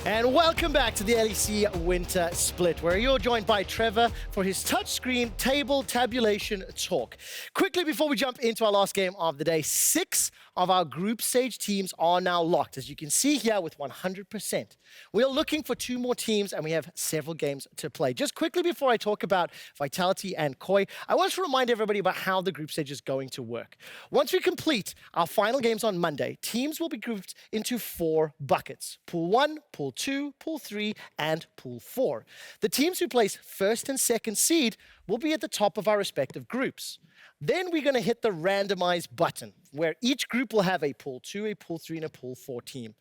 And welcome back to the LEC Winter Split, where you're joined by Trevor for his touchscreen table tabulation talk. Quickly, before we jump into our last game of the day, 6 of our group stage teams are now locked, as you can see here, with 100%. We are looking for 2 more teams, and we have several games to play. Just quickly before I talk about Vitality and KOI, I want to remind everybody about how the group stage is going to work. Once we complete our final games on Monday, teams will be grouped into 4 buckets: Pool 1, Pool 2, Pool 3, and Pool 4. The teams who place first and second seed will be at the top of our respective groups. Then we're going to hit the randomize button, where each group will have a Pool 2, a Pool 3, and a Pool 4 team.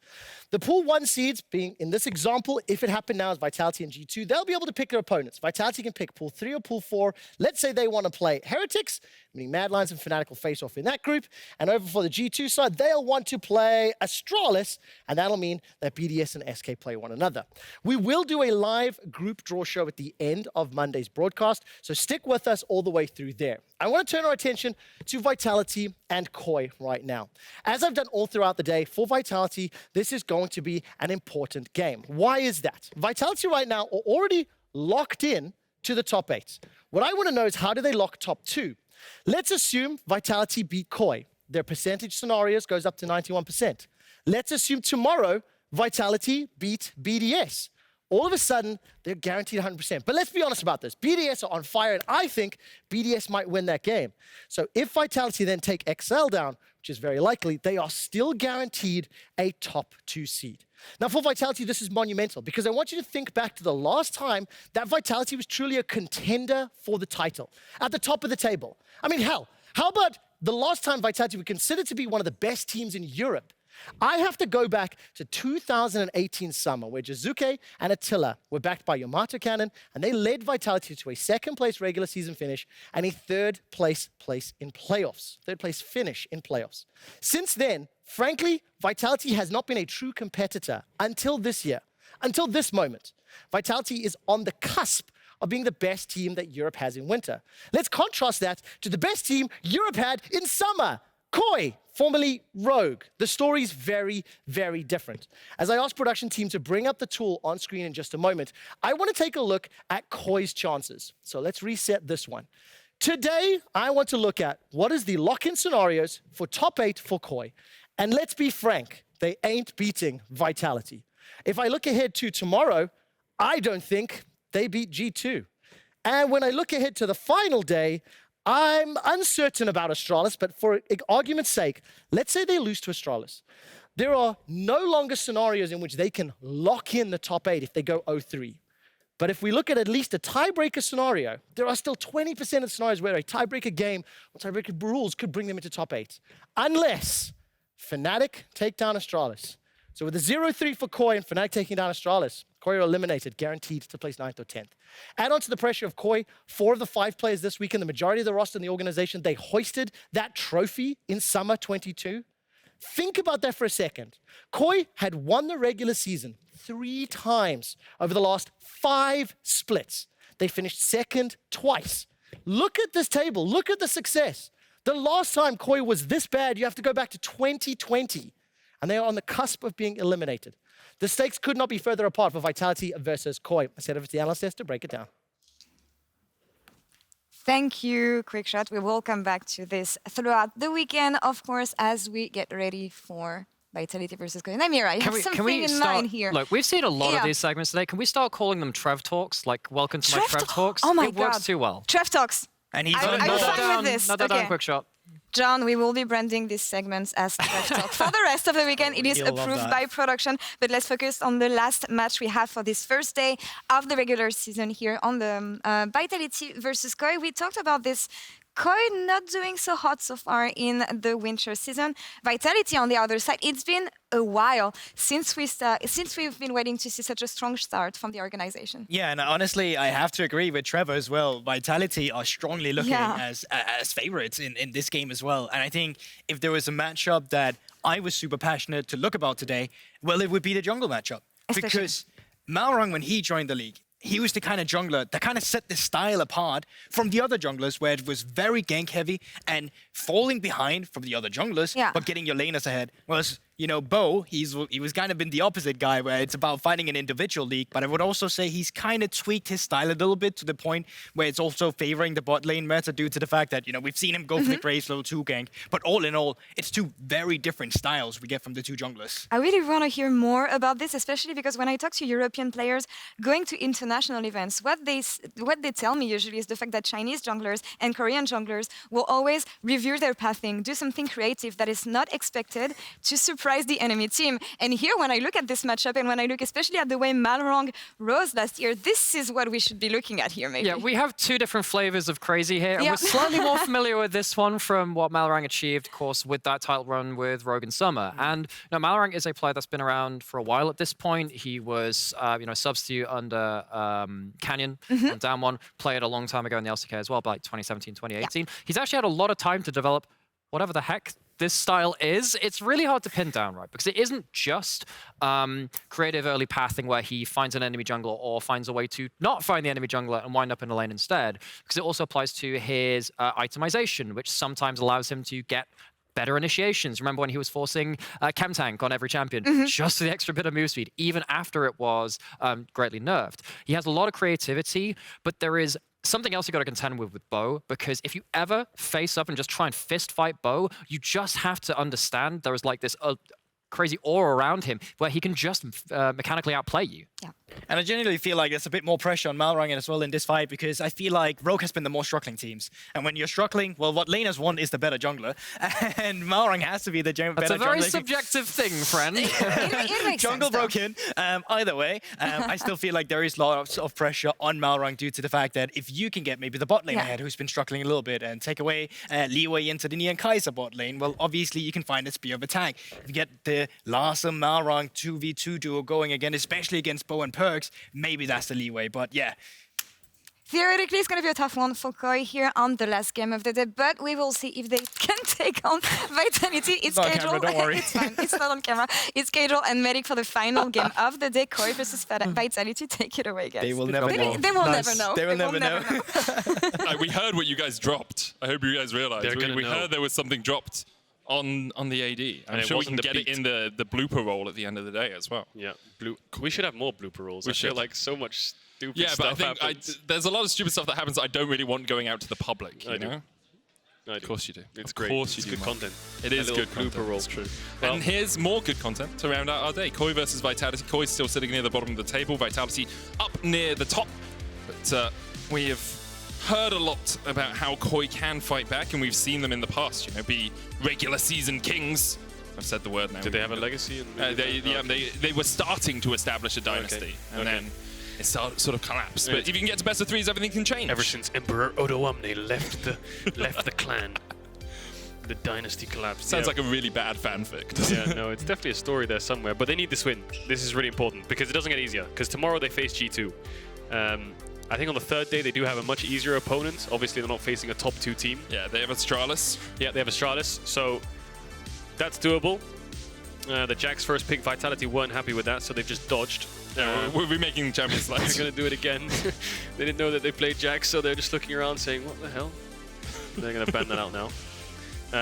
The Pool 1 seeds, being in this example, if it happened now as Vitality and G2, they'll be able to pick their opponents. Vitality can pick Pool 3 or Pool 4. Let's say they want to play Heretics, meaning Mad Lions and Fnatic will face off in that group. And over for the G2 side, they'll want to play Astralis, and that'll mean that BDS and SK play one another. We will do a live group draw show at the end of Monday's broadcast, so stick with us all the way through there. I want to turn our attention to Vitality and KOI right now. As I've done all throughout the day, for Vitality, this is going to be an important game. Why is that? Vitality right now are already locked in to the top 8. What I want to know is, how do they lock top 2? Let's assume Vitality beat KOI. Their percentage scenarios goes up to 91%. Let's assume tomorrow Vitality beat BDS. All of a sudden, they're guaranteed 100%. But let's be honest about this. BDS are on fire, and I think BDS might win that game. So if Vitality then take XL down, which is very likely, they are still guaranteed a top 2 seed. Now, for Vitality, this is monumental, because I want you to think back to the last time that Vitality was truly a contender for the title, at the top of the table. I mean, hell, how about the last time Vitality were considered to be one of the best teams in Europe? I have to go back to 2018 summer, where Jizuke and Attila were backed by Yamato Cannon, and they led Vitality to a 2nd place regular season finish and a 3rd place in playoffs. 3rd place finish in playoffs. Since then, frankly, Vitality has not been a true competitor until this year, until this moment. Vitality is on the cusp of being the best team that Europe has in winter. Let's contrast that to the best team Europe had in summer. KOI, formerly Rogue. The story's very, very different. As I ask production team to bring up the tool on screen in just a moment, I want to take a look at KOI's chances. So let's reset this one. Today, I want to look at what is the lock-in scenarios for top 8 for KOI. And let's be frank, they ain't beating Vitality. If I look ahead to tomorrow, I don't think they beat G2. And when I look ahead to the final day, I'm uncertain about Astralis, but for argument's sake, let's say they lose to Astralis. There are no longer scenarios in which they can lock in the top 8 if they go 0-3. But if we look at least a tiebreaker scenario, there are still 20% of scenarios where a tiebreaker game or tiebreaker rules could bring them into top 8. Unless Fnatic take down Astralis. So with the 0-3 for KOI and Fnatic taking down Astralis, KOI are eliminated, guaranteed to place 9th or 10th. Add on to the pressure of KOI, 4 of the 5 players this weekend, the majority of the roster in the organization, they hoisted that trophy in summer 22. Think about that for a second. KOI had won the regular season 3 times over the last 5 splits. They finished 2nd twice. Look at this table. Look at the success. The last time KOI was this bad, you have to go back to 2020. And they are on the cusp of being eliminated. The stakes could not be further apart for Vitality versus KOI. I said over to the analyst to break it down. Thank you, Quickshot. We will come back to this throughout the weekend, of course, as we get ready for Vitality versus KOI. Nymaera, you have something in mind here. Look, we've seen a lot of these segments today. Can we start calling them Trev Talks? Like, welcome to my Trev Talks? Oh my God. It works too well. Trev Talks. And he's I'm fine with this. Not that down, Quickshot. John, we will be branding these segments as Trev Talk. For the rest of the weekend, it is approved by production. But let's focus on the last match we have for this first day of the regular season here on the Vitality versus KOI. We talked about this. KOI not doing so hot so far in the winter season. Vitality on the other side, it's been a while since we've been waiting to see such a strong start from the organization. Yeah, and honestly, I have to agree with Trevor as well. Vitality are strongly looking as favorites in this game as well. And I think if there was a matchup that I was super passionate to look about today, well, it would be the jungle matchup. Especially. Because Malrang, when he joined the league, he was the kind of jungler that kind of set the style apart from the other junglers, where it was very gank heavy and falling behind from the other junglers, but getting your laners ahead was you know, Bo, he was kind of been the opposite guy where it's about fighting an individual league, but I would also say he's kind of tweaked his style a little bit to the point where it's also favoring the bot lane meta due to the fact that, you know, we've seen him go for the Graves level 2 gank, but all in all, it's two very different styles we get from the two junglers. I really want to hear more about this, especially because when I talk to European players going to international events, what they tell me usually is the fact that Chinese junglers and Korean junglers will always review their pathing, do something creative that is not expected to surprise the enemy team. And here, when I look at this matchup and when I look especially at the way Malrang rose last year, this is what we should be looking at here, maybe. Yeah, we have two different flavors of crazy here, and we're slightly more familiar with this one from what Malrang achieved, of course, with that title run with Rogue Summer. And you know, Malrang is a player that's been around for a while at this point. He was, you know, substitute under Canyon on Down 1, played a long time ago in the LCK as well, by like 2017, 2018. Yeah. He's actually had a lot of time to develop whatever the heck this style is. It's really hard to pin down, right? Because it isn't just creative early pathing where he finds an enemy jungler or finds a way to not find the enemy jungler and wind up in a lane instead. Because it also applies to his itemization, which sometimes allows him to get better initiations. Remember when he was forcing Chem Tank on every champion just for the extra bit of move speed, even after it was greatly nerfed. He has a lot of creativity, but there is something else you got to contend with Bo, because if you ever face up and just try and fist fight Bo, you just have to understand there is like this crazy aura around him where he can just mechanically outplay you. Yeah. And I genuinely feel like there's a bit more pressure on Malrang as well in this fight, because I feel like Rogue has been the more struggling teams. And when you're struggling, well, what laners want is the better jungler. And Malrang has to be the better jungler. That's a very subjective thing, friend. it makes Jungle sense, broken. Either way, I still feel like there is lots of pressure on Malrang due to the fact that if you can get maybe the bot lane ahead, who's been struggling a little bit, and take away leeway into the Nia and Kaiser bot lane, well, obviously you can find a spear of attack. If you get the Larssen Malrang 2v2 duo going again, especially against Bo and Perkz, maybe that's the leeway, but yeah. Theoretically, it's going to be a tough one for KOI here on the last game of the day, but we will see if they can take on Vitality. It's Caedrel. Don't worry. It's fine. It's not on camera. It's Caedrel and Medic for the final game of the day. KOI versus Vitality. Take it away, guys. They will never know. They will never know. They will never know. We heard what you guys dropped. I hope you guys realized. We heard there was something dropped on the AD. I'm sure we can get it in the blooper roll at the end of the day as well. Yeah, we should have more blooper rolls. I feel like so much stupid stuff but I think there's a lot of stupid stuff that happens that I don't really want going out to the public. You know? Of course you do. It's great. It's good content. It is good content. Blooper roll. It's true. Well, and here's more good content to round out our day. KOI versus Vitality. KOI's still sitting near the bottom of the table. Vitality up near the top. But we have heard a lot about how KOI can fight back, and we've seen them in the past, you know, be regular season kings. I've said the word now. Did they have a legacy? They were starting to establish a dynasty, and then it sort of collapsed. But if you can get to best of threes, everything can change. Ever since Emperor Odoamne left the clan, the dynasty collapsed. Sounds like a really bad fanfic. Yeah, no, it's definitely a story there somewhere. But they need this win. This is really important because it doesn't get easier. Because tomorrow they face G2. I think on the third day they do have a much easier opponent. Obviously, they're not facing a top 2 team. Yeah, they have Astralis. Yeah, they have Astralis. So that's doable. The Jack's first pick, Vitality, weren't happy with that, so they've just dodged. We'll be making champion slides. They're going to do it again. They didn't know that they played Jack, so they're just looking around saying, what the hell? They're going to ban that out now.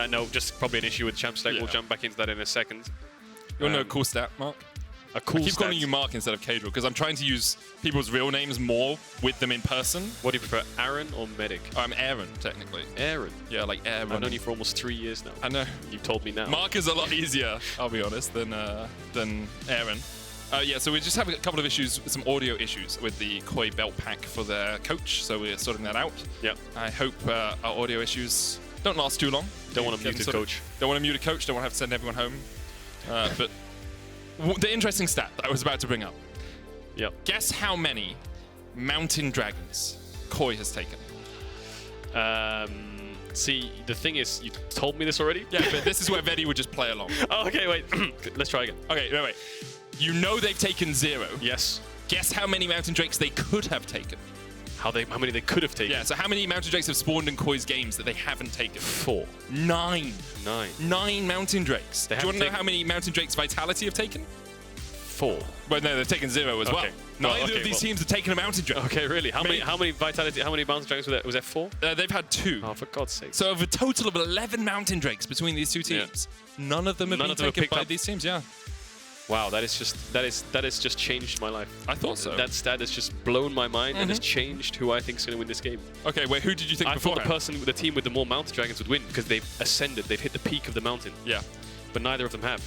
No, just probably an issue with champ select. We'll jump back into that in a second. You want to know a cool stat, Mark? A cool I keep calling you Mark instead of Caedrel because I'm trying to use people's real names more with them in person. What do you prefer, Aaron or Medic? I'm Aaron, technically. Aaron? Yeah, like Aaron. I've known you for almost 3 years now. I know. You've told me now. Mark is a lot easier, I'll be honest, than Aaron. Yeah, so we just have a couple of issues, some audio issues with the KOI belt pack for their coach, so we're sorting that out. Yeah. I hope our audio issues don't last too long. Don't want to mute a coach. Don't want to mute a coach, don't want to have to send everyone home. But the interesting stat that I was about to bring up. Yeah. Guess how many mountain dragons KOI has taken? See, the thing is, you told me this already? Yeah, but this is where VoD would just play along. Oh, okay, wait. Let's try again. Okay, wait. You know they've taken 0. Yes. Guess how many mountain drakes they could have taken? How many they could have taken? Yeah, so how many mountain drakes have spawned in KOI's games that they haven't taken? 4. 9. 9. 9 mountain drakes. Do you want to know how many mountain drakes Vitality have taken? 4. Well, no, they've taken 0 as well. Okay. Neither of these teams have taken a Mountain Drake. Okay, really? How many Vitality? How many Mountain Dragons was that? Was that 4? They've had 2. Oh, for God's sake! So of a total of 11 Mountain Drakes between these two teams, none of them have been taken by these teams. Yeah. Wow, that has just changed my life. I thought so. That stat has just blown my mind and has changed who I think is going to win this game. Okay, wait, who did you think before? I thought the team with the more Mountain Dragons would win because they've ascended, they've hit the peak of the mountain. Yeah. But neither of them have.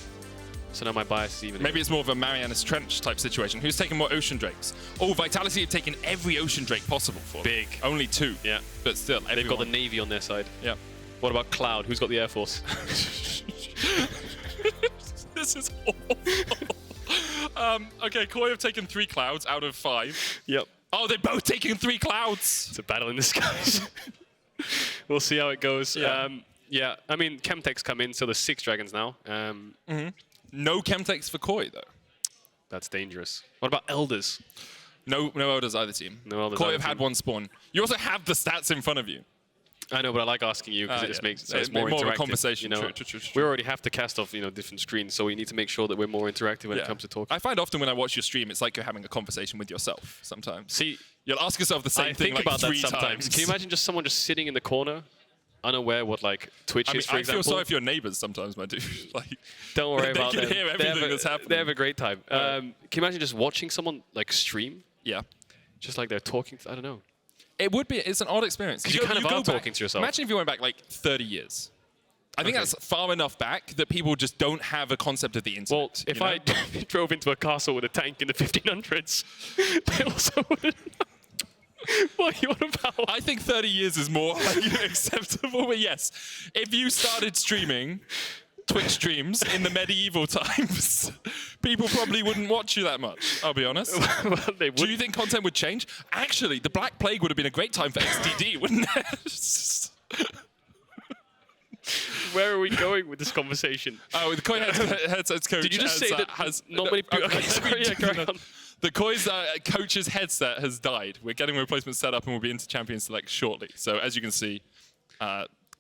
So now my bias is even. Maybe it's more of a Marianas Trench type situation. Who's taken more Ocean Drakes? Oh, Vitality have taken every Ocean Drake possible for Big. them. Only 2. Yeah. But still, they've got the Navy on their side. Yeah. What about Cloud? Who's got the Air Force? This is awful. Okay, KOI have taken 3 Clouds out of 5. Yep. Oh, they're both taking 3 Clouds. It's a battle in the skies. We'll see how it goes. Yeah. Yeah, I mean, Chemtech's come in, so there's 6 dragons now. No Chemtechs for KOI, though. That's dangerous. What about Elders? No Elders either team. No Elders KOI have had 1 spawn. You also have the stats in front of you. I know, but I like asking you because it just makes it more interactive. More of a conversation. You know? True. We already have to cast off, different screens, so we need to make sure that we're more interactive when it comes to talking. I find often when I watch your stream, it's like you're having a conversation with yourself sometimes. See, you'll ask yourself the same thing like 3 times. I think about that sometimes. Can you imagine someone just sitting in the corner, unaware what Twitch is, for example? I feel sorry for your neighbors sometimes, my dude. Don't worry about them. They can hear everything that's happening. They have a great time. Can you imagine just watching someone stream? Yeah. Just like they're talking. I don't know. It's an odd experience. Because you kind of are talking to yourself. Imagine if you went back 30 years. I think that's far enough back that people just don't have a concept of the internet. Well, if I drove into a castle with a tank in the 1500s, they also wouldn't. What are you on about? I think 30 years is more acceptable, but yes. If you started streaming Twitch streams in the medieval times, people probably wouldn't watch you that much, I'll be honest. Well, they would. Do you think content would change? Actually, the Black Plague would have been a great time for XDD, wouldn't it? Where are we going with this conversation? Oh, the KOI headsets coach. Did you just say that not many people... Okay, sorry, carry on. The KOI's coach's headset has died. We're getting a replacement set up and we'll be into Champion Select shortly. So as you can see,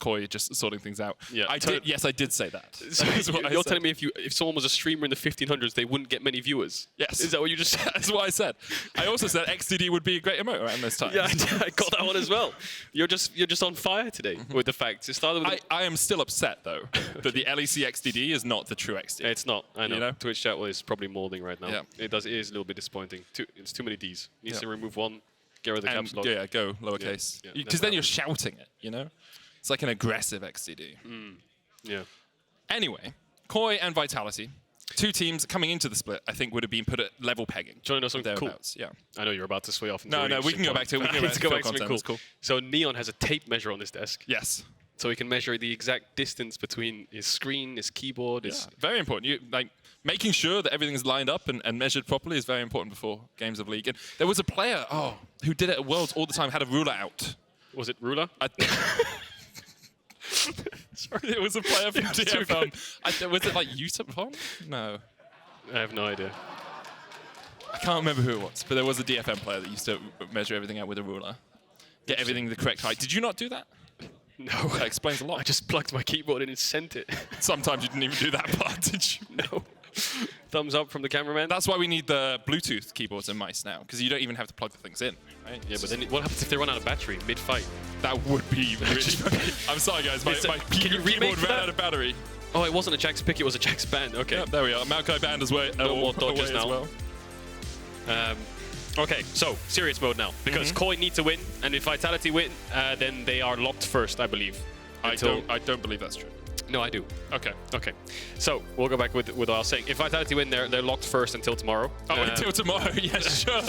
KOI just sorting things out. Yeah, I did say that. So you're telling me if someone was a streamer in the 1500s, they wouldn't get many viewers? Yes. Is that what you just said? That's what I said. I also said XDD would be a great emote around this time. Yeah, I got that one as well. You're just on fire today with the facts. It started with I am still upset, though, that the LEC XDD is not the true XDD. It's not. I know. Twitch chat is probably molding right now. Yeah. It is a little bit disappointing. It's too many Ds. Needs to remove one, get rid of the caps lock. Yeah, go lowercase. Because then you're shouting it, It's like an aggressive XDD. Yeah. Anyway, KOI and Vitality, 2 teams coming into the split, I think would have been put at level pegging. Do you want to know something cool? Yeah. I know you're about to sway off. No, we can go back to it. We can go back to something cool. So Neon has a tape measure on his desk. Yes. So he can measure the exact distance between his screen, his keyboard. It's very important. Making sure that everything's lined up and measured properly is very important before games of League. And there was a player who did it at Worlds all the time, had a ruler out. Was it ruler? Sorry, it was a player from DFM. Was it Yusupon? No. I have no idea. I can't remember who it was, but there was a DFM player that used to measure everything out with a ruler. Get everything the correct height. Did you not do that? No. That explains a lot. I just plugged my keyboard in and sent it. Sometimes you didn't even do that part, did you? No. Thumbs up from the cameraman. That's why we need the Bluetooth keyboards and mice now, because you don't even have to plug the things in, right? Yeah, but then what happens if they run out of battery mid-fight? That would be really... I'm sorry, guys. My keyboard ran out of battery. Oh, it wasn't a Jax pick, it was a Jax band. Okay. Yep, there we are. Maokai band as well. No more dodges now. Well. Okay, so serious mode now. Because KOI need to win, and if Vitality win, then they are locked first, I believe. I don't believe that's true. No, I do. Okay. Okay. So we'll go back with what I was saying. If Vitality win, they're locked first until tomorrow. Oh, until tomorrow? Yeah, sure.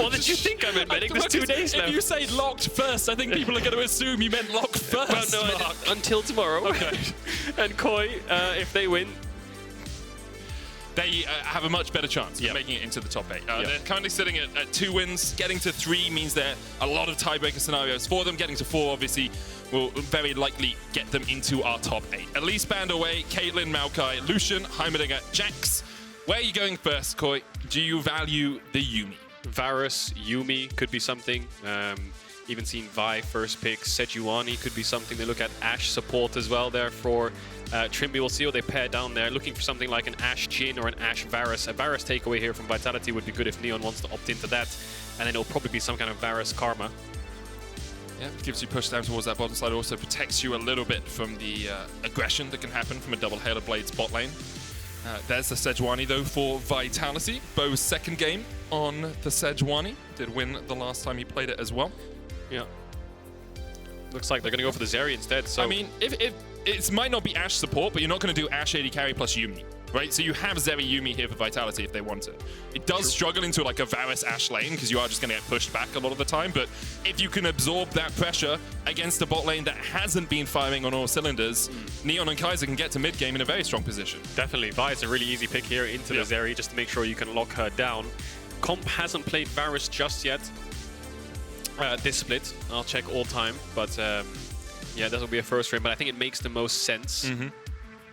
What did you think I meant, Medic? There's 2 days left. If you say locked first, I think people are going to assume you meant locked first. Well, no, until tomorrow. Okay. And KOI, if they win, they have a much better chance of making it into the top 8. They're currently sitting at 2 wins. Getting to 3 means there are a lot of tiebreaker scenarios for them. Getting to 4, obviously, will very likely get them into our top 8. At least band away, Caitlyn, Maokai, Lucian, Heimerdinger, Jax. Where are you going first, KOI? Do you value the Yuumi? Varus, Yuumi could be something. Even seen Vi first pick. Sejuani could be something. They look at Ashe support as well there for Trymbi. We'll see what they pair down there. Looking for something like an Ashe Jhin or an Ashe Varus. A Varus takeaway here from Vitality would be good if Neon wants to opt into that. And then it'll probably be some kind of Varus Karma. Yeah, gives you push down towards that bottom side. Also protects you a little bit from the aggression that can happen from a double Halo Blades bot lane. There's the Sejuani though for Vitality. Bo's second game on the Sejuani. Did win the last time he played it as well. Yeah. Looks like they're going to go for the Zeri instead. So I mean, if it might not be Ashe support, but you're not going to do Ashe AD carry plus Yuumi, right? So you have Zeri Yuumi here for Vitality if they want it. It does struggle into like a Varus Ashe lane because you are just going to get pushed back a lot of the time. But if you can absorb that pressure against a bot lane that hasn't been firing on all cylinders, Neon and Kaiser can get to mid game in a very strong position. Definitely. Vi is a really easy pick here into the Zeri just to make sure you can lock her down. Comp hasn't played Varus just yet. This split, I'll check all time, but yeah, that will be a first frame, but I think it makes the most sense.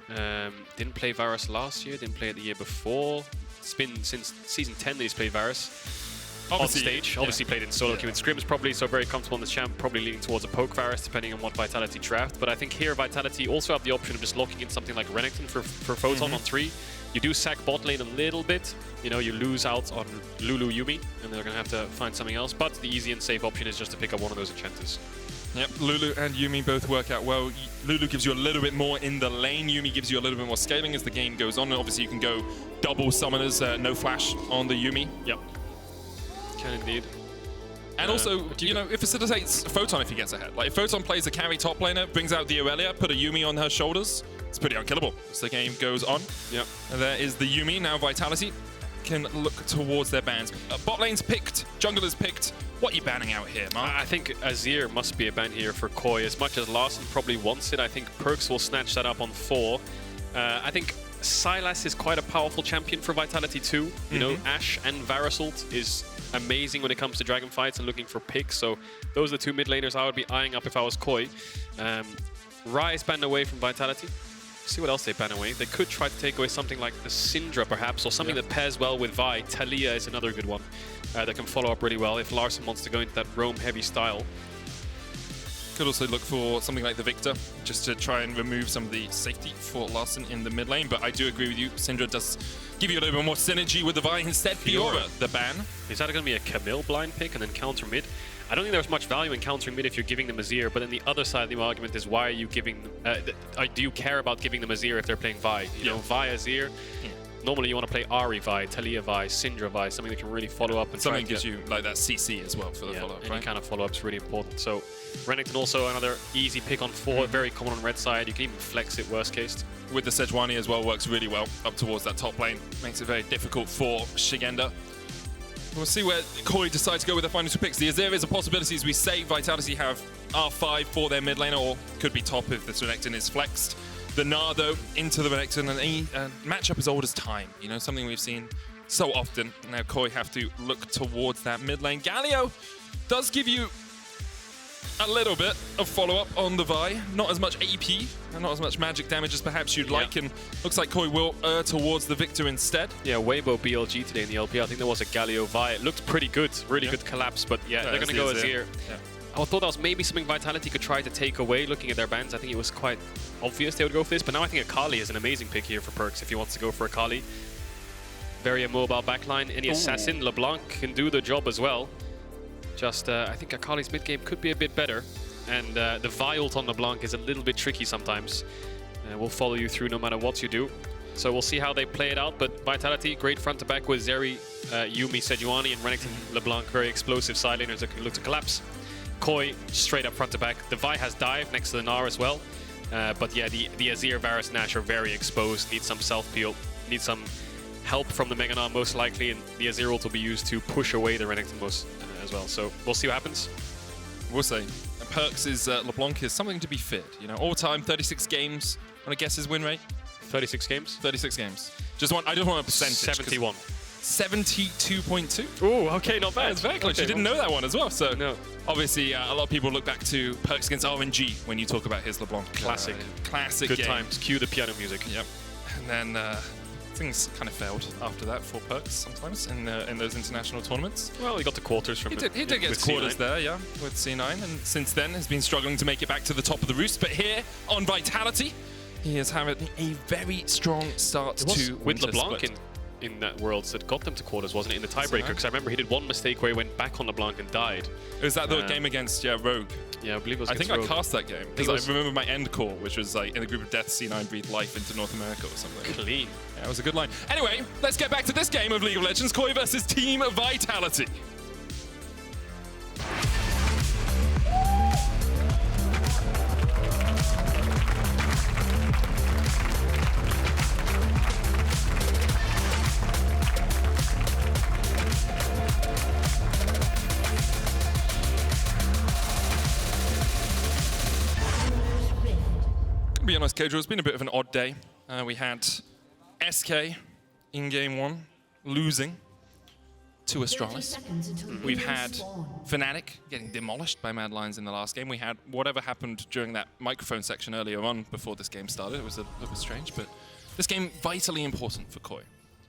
Didn't play Varus last year, didn't play it the year before. It's been since Season 10 that he's played Varus. Obviously, on stage, obviously played in solo queue and scrims probably, so very comfortable on this champ, probably leaning towards a poke Varus depending on what Vitality draft. But I think here Vitality also have the option of just locking in something like Renekton for Photon on 3. You do sack bot lane a little bit, you know, you lose out on Lulu Yuumi, and they're going to have to find something else. But the easy and safe option is just to pick up one of those enchanters. Yep, Lulu and Yuumi both work out well. Lulu gives you a little bit more in the lane. Yuumi gives you a little bit more scaling as the game goes on. And obviously, you can go double summoners, no flash on the Yuumi. Yep, can indeed. And also, you know, it facilitates Photon if he gets ahead. Like, if Photon plays a carry top laner, brings out the Aurelia, put a Yuumi on her shoulders, it's pretty unkillable as the game goes on. Yep. And there is the Yuumi. Now Vitality can look towards their bans. Bot lane's picked, jungle is picked. What are you banning out here, Mark? I think Azir must be a ban here for KOI. As much as Larssen probably wants it, I think Perkz will snatch that up on 4. I think Sylas is quite a powerful champion for Vitality too. You know, Ashe and Varus ult is amazing when it comes to dragon fights and looking for picks. So those are the two mid laners I would be eyeing up if I was KOI. Rise banned away from Vitality. See what else they ban away. They could try to take away something like the Syndra perhaps, or something that pairs well with Vi. Talia is another good one that can follow up really well if Larssen wants to go into that roam heavy style. Could also look for something like the Victor, just to try and remove some of the safety for Larssen in the mid lane. But I do agree with you, Syndra does give you a little bit more synergy with the Vi. Instead, Fiora, the ban. Is that going to be a Camille blind pick and then counter mid? I don't think there's much value in countering mid if you're giving them Azir, but then the other side of the argument is why are you giving them, do you care about giving them Azir if they're playing Vi? You know, Vi, Azir, normally you want to play Ahri Vi, Talia Vi, Syndra Vi, something that can really follow up. And something gives you like that CC as well for the follow-up, any kind of follow-up is really important. So Renekton also another easy pick on 4, very common on red side. You can even flex it worst case. With the Sejuani as well, works really well up towards that top lane. Makes it very difficult for Szygenda. We'll see where KOI decides to go with their final 2 picks. The Azir is a possibility, as we say. Vitality have R5 for their mid laner, or could be top if this Renekton is flexed. The Gnar, though, into the Renekton, and a matchup as old as time. You know, something we've seen so often. Now KOI have to look towards that mid lane. Galio does give you a little bit of follow-up on the Vi. Not as much AP and not as much magic damage as perhaps you'd like, and looks like KOI will err towards the Victor instead. Yeah, Weibo BLG today in the LP. I think there was a Galio Vi. It looked pretty good, really good collapse, but yeah, they're going to go Azir. I thought that was maybe something Vitality could try to take away looking at their bans. I think it was quite obvious they would go for this, but now I think Akali is an amazing pick here for Perkz if he wants to go for Akali. Very immobile backline. Any assassin, LeBlanc can do the job as well. Just, I think Akali's mid game could be a bit better, and the Vi ult on LeBlanc is a little bit tricky sometimes. We'll follow you through no matter what you do. So we'll see how they play it out, but Vitality, great front to back with Zeri, Yuumi, Sejuani, and Renekton, LeBlanc, very explosive side laners that can look to collapse. KOI, straight up front to back. The Vi has dive next to the Gnar as well. But yeah, the Azir, Varus, and Ashe are very exposed, need some self-peel, need some help from the Mega Gnar most likely, and the Azir ult will be used to push away the Renekton most as well. So we'll see what happens. We'll see. Perkz' LeBlanc is something to be feared. You know, all-time 36 games. Want to guess his win rate? 36 games? 36 games. I just want a percentage. 71. 72.2. Oh, okay, not bad. That's very close. Okay, You didn't know that one as well. So no. Obviously, a lot of people look back to Perkz against RNG when you talk about his LeBlanc. Classic. Classic Good game. times. Cue the piano music. Yep. And then things kind of failed after that for Perkz sometimes in those international tournaments. Well, he got the quarters from He did get his quarters there, yeah, with C9, and since then has been struggling to make it back to the top of the roost. But here on Vitality, he has having a very strong start to with LeBlanc in that Worlds that got them to quarters, wasn't it, in the tiebreaker? Because I remember he did one mistake where he went back on LeBlanc and died. Was that the game against Rogue? Yeah, I believe it was. I think Rogue. I cast that game because I remember my end call, which was like in the group of death, C9 breathed life into North America or something. Clean. Yeah, it was a good line. Anyway, let's get back to this game of League of Legends: KOI versus Team Vitality. To be honest, Caedrel, it's been a bit of an odd day. We had SK in game 1 losing to Astralis. We've had Fnatic getting demolished by Mad Lions in the last game. We had whatever happened during that microphone section earlier on before this game started. It was a little bit strange, but this game vitally important for KOI.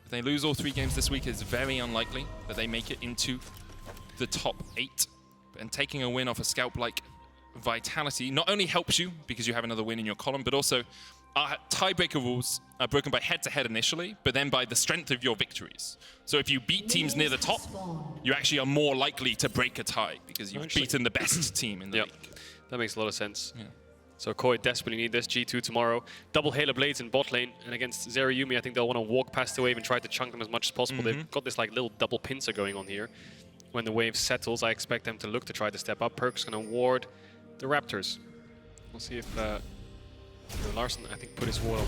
If they lose all 3 games this week, it's very unlikely that they make it into the top 8. And taking a win off a scalp like Vitality not only helps you because you have another win in your column, but also our tiebreaker rules are broken by head-to-head initially, but then by the strength of your victories. So if you beat teams near the top, you actually are more likely to break a tie because you've beaten the best team in the league. That makes a lot of sense. Yeah. So KOI desperately need this G2 tomorrow. Double Halo Blades in bot lane, and against Zeri Yuumi, I think they'll want to walk past the wave and try to chunk them as much as possible. They've got this like little double pincer going on here. When the wave settles, I expect them to look to try to step up. Perkz going to ward the Raptors. We'll see if Larssen, I think, put his ward up.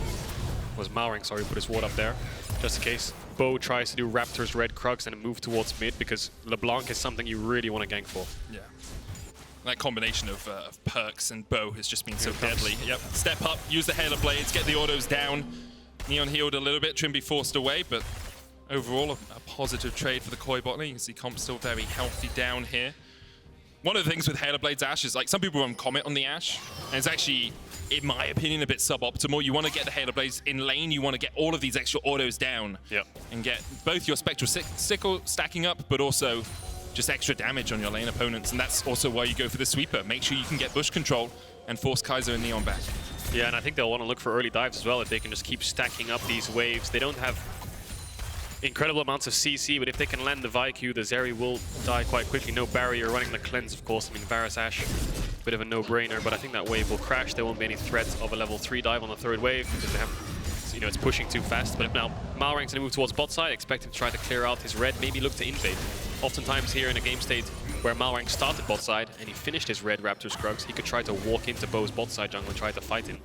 Was Malrang, sorry, put his ward up there. Just in case Bo tries to do Raptors Red Crux and move towards mid, because LeBlanc is something you really want to gank for. Yeah. That combination of Perkz and Bo has just been so deadly. Yep. Step up, use the Halo Blades, get the autos down. Neon healed a little bit, Trymbi forced away, but overall a positive trade for the KOI bot lane. You can see Comp still very healthy down here. One of the things with Halo Blades Ashe is like some people won't comment on the Ashe, and it's actually, in my opinion, a bit suboptimal. You want to get the Halo Blades in lane, you want to get all of these extra autos down and get both your Spectral Sickle stacking up, but also just extra damage on your lane opponents, and that's also why you go for the sweeper. Make sure you can get bush control and force Kaiser and Neon back. Yeah, and I think they'll want to look for early dives as well if they can just keep stacking up these waves. They don't have incredible amounts of CC, but if they can land the VIQ, the Zeri will die quite quickly. No barrier, running the cleanse, of course. I mean, Varus Ashe, bit of a no-brainer, but I think that wave will crash. There won't be any threat of a level 3 dive on the 3rd wave because they have, you know, it's pushing too fast. But if now Malrang's going to move towards bot side, expect him to try to clear out his red, maybe look to invade. Oftentimes here in a game state where Malrang started bot side and he finished his red Raptor Scruggs, he could try to walk into Bo's bot side jungle and try to fight him.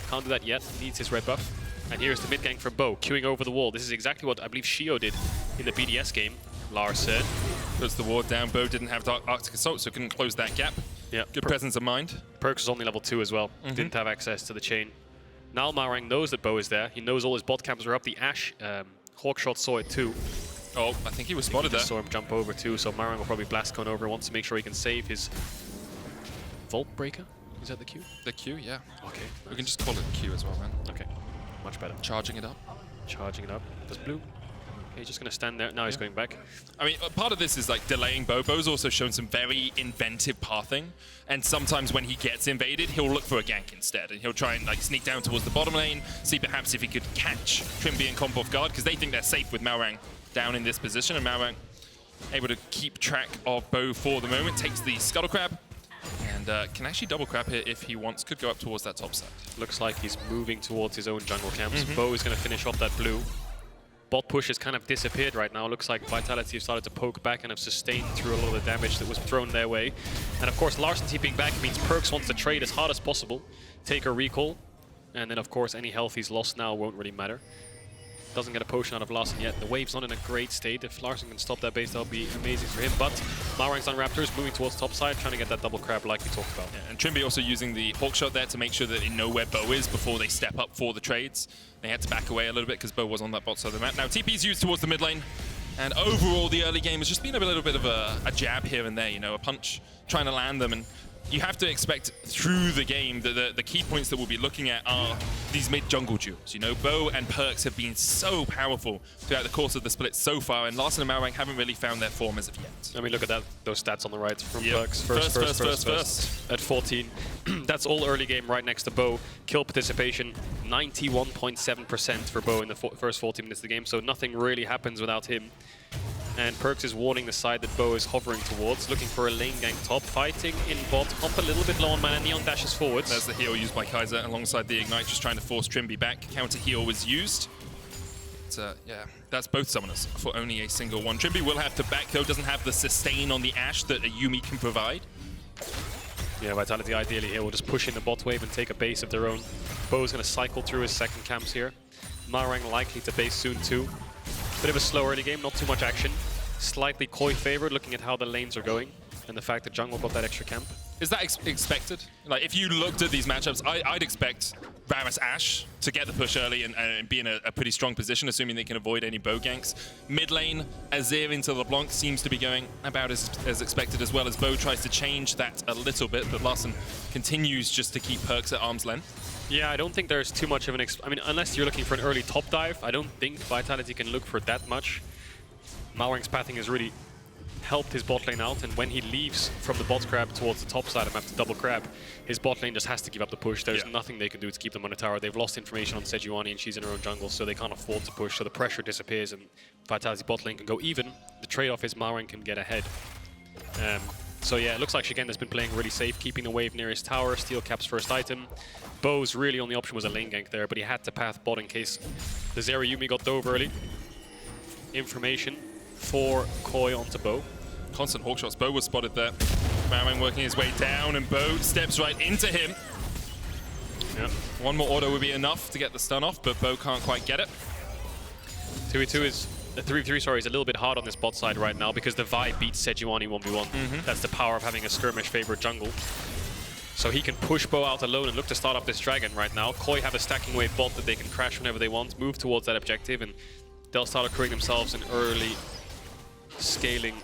Can't do that yet, needs his red buff. And here's the mid gank from Bo, queuing over the wall. This is exactly what I believe Shio did in the BDS game. Larssen puts the ward down. Bo didn't have Arctic Assault, so couldn't close that gap. Yeah, good presence of mind. Perkz was only level 2 as well. Didn't have access to the chain. Now Malrang knows that Bo is there. He knows all his bot camps are up. The Ashe Hawkshot saw it too. Oh, I think he was spotted there. Saw him jump over too, so Malrang will probably blast cone over. Wants to make sure he can save his Vault Breaker. Is that the Q? The Q, yeah. Okay. Nice. We can just call it Q as well, man. Okay. Much better. Charging it up. Charging it up. Does blue. Okay, he's just going to stand there. Now he's going back. I mean, part of this is like delaying Bo. Bo's also shown some very inventive pathing. And sometimes when he gets invaded, he'll look for a gank instead. And he'll try and like sneak down towards the bottom lane, see perhaps if he could catch Trymbi and Comp off guard, because they think they're safe with Malrang down in this position. And Malrang able to keep track of Bo for the moment. Takes the Scuttle Crab. And can actually double crab here if he wants. Could go up towards that top side. Looks like he's moving towards his own jungle camps. Bo is going to finish off that blue. Bot push has kind of disappeared right now. Looks like Vitality have started to poke back and have sustained through a lot of the damage that was thrown their way. And of course, Larssen TPing back means Perkz wants to trade as hard as possible, take a recall, and then of course any health he's lost now won't really matter. Doesn't get a potion out of Larssen yet. The wave's not in a great state. If Larssen can stop that base, that'll be amazing for him. But Malrang's on Raptors, moving towards top side, trying to get that double crab like we talked about. Yeah, and Trymbi also using the Hawkshot there to make sure that they know where Bo is before they step up for the trades. They had to back away a little bit because Bo was on that bot side of the map. Now TP's used towards the mid lane. And overall, the early game has just been a little bit of a jab here and there, you know, a punch, trying to land them. And you have to expect through the game that the key points that we'll be looking at are these mid-jungle duels. You know, Bo and Perkz have been so powerful throughout the course of the split so far, and Larssen and Malrang haven't really found their form as of yet. I mean, look at that, those stats on the right from Yep. Perkz. First. At 14. That's all early game right next to Bo. Kill participation, 91.7% for Bo in the first 40 minutes of the game, so nothing really happens without him. And Perkz is warning the side that Bo is hovering towards, looking for a lane gank top, fighting in bot, hop a little bit low on mana, Neon dashes forwards. There's the heal used by Kaiser alongside the Ignite, just trying to force Trymbi back. Counter heal was used. But, yeah, that's both summoners for only a single one. Trymbi will have to back though, doesn't have the sustain on the Ashe that a Yuumi can provide. Yeah, Vitality ideally here will just push in the bot wave and take a base of their own. Bo's going to cycle through his second camps here. Malrang likely to base soon too. Bit of a slow early game, not too much action. Slightly KOI favored, looking at how the lanes are going and the fact that jungle got that extra camp. Is that expected? Like, if you looked at these matchups, I'd expect Varus Ashe to get the push early and be in a pretty strong position, assuming they can avoid any bow ganks. Mid lane, Azir into LeBlanc seems to be going about as expected, as well as Bo tries to change that a little bit, but Larssen continues just to keep Perkz at arm's length. Yeah, I don't think there's too much of an... I mean, unless you're looking for an early top dive, I don't think Vitality can look for that much. Malrang's pathing has really helped his bot lane out, and when he leaves from the bot grab towards the top side and have to double grab, his bot lane just has to give up the push. There's nothing they can do to keep them on the tower. They've lost information on Sejuani, and she's in her own jungle, so they can't afford to push, so the pressure disappears, and Vitality's bot lane can go even. The trade-off is Malrang can get ahead. So yeah, it looks like Szygenda's been playing really safe, keeping the wave near his tower, steal Cap's first item. Bo's really only option was a lane gank there, but he had to path bot in case the Zeri Yuumi got dove early. Information for KOI onto Bo. Constant hawk shots. Bo was spotted there. Malrang working his way down, and Bo steps right into him. Yep. One more auto would be enough to get the stun off, but Bo can't quite get it. 2v2 is... 3v3, sorry, is a little bit hard on this bot side right now because the Vi beats Sejuani 1v1. That's the power of having a skirmish favorite jungle. So he can push Bo out alone and look to start up this dragon right now. KOI have a stacking wave bot that they can crash whenever they want, move towards that objective, and they'll start accruing themselves an early scaling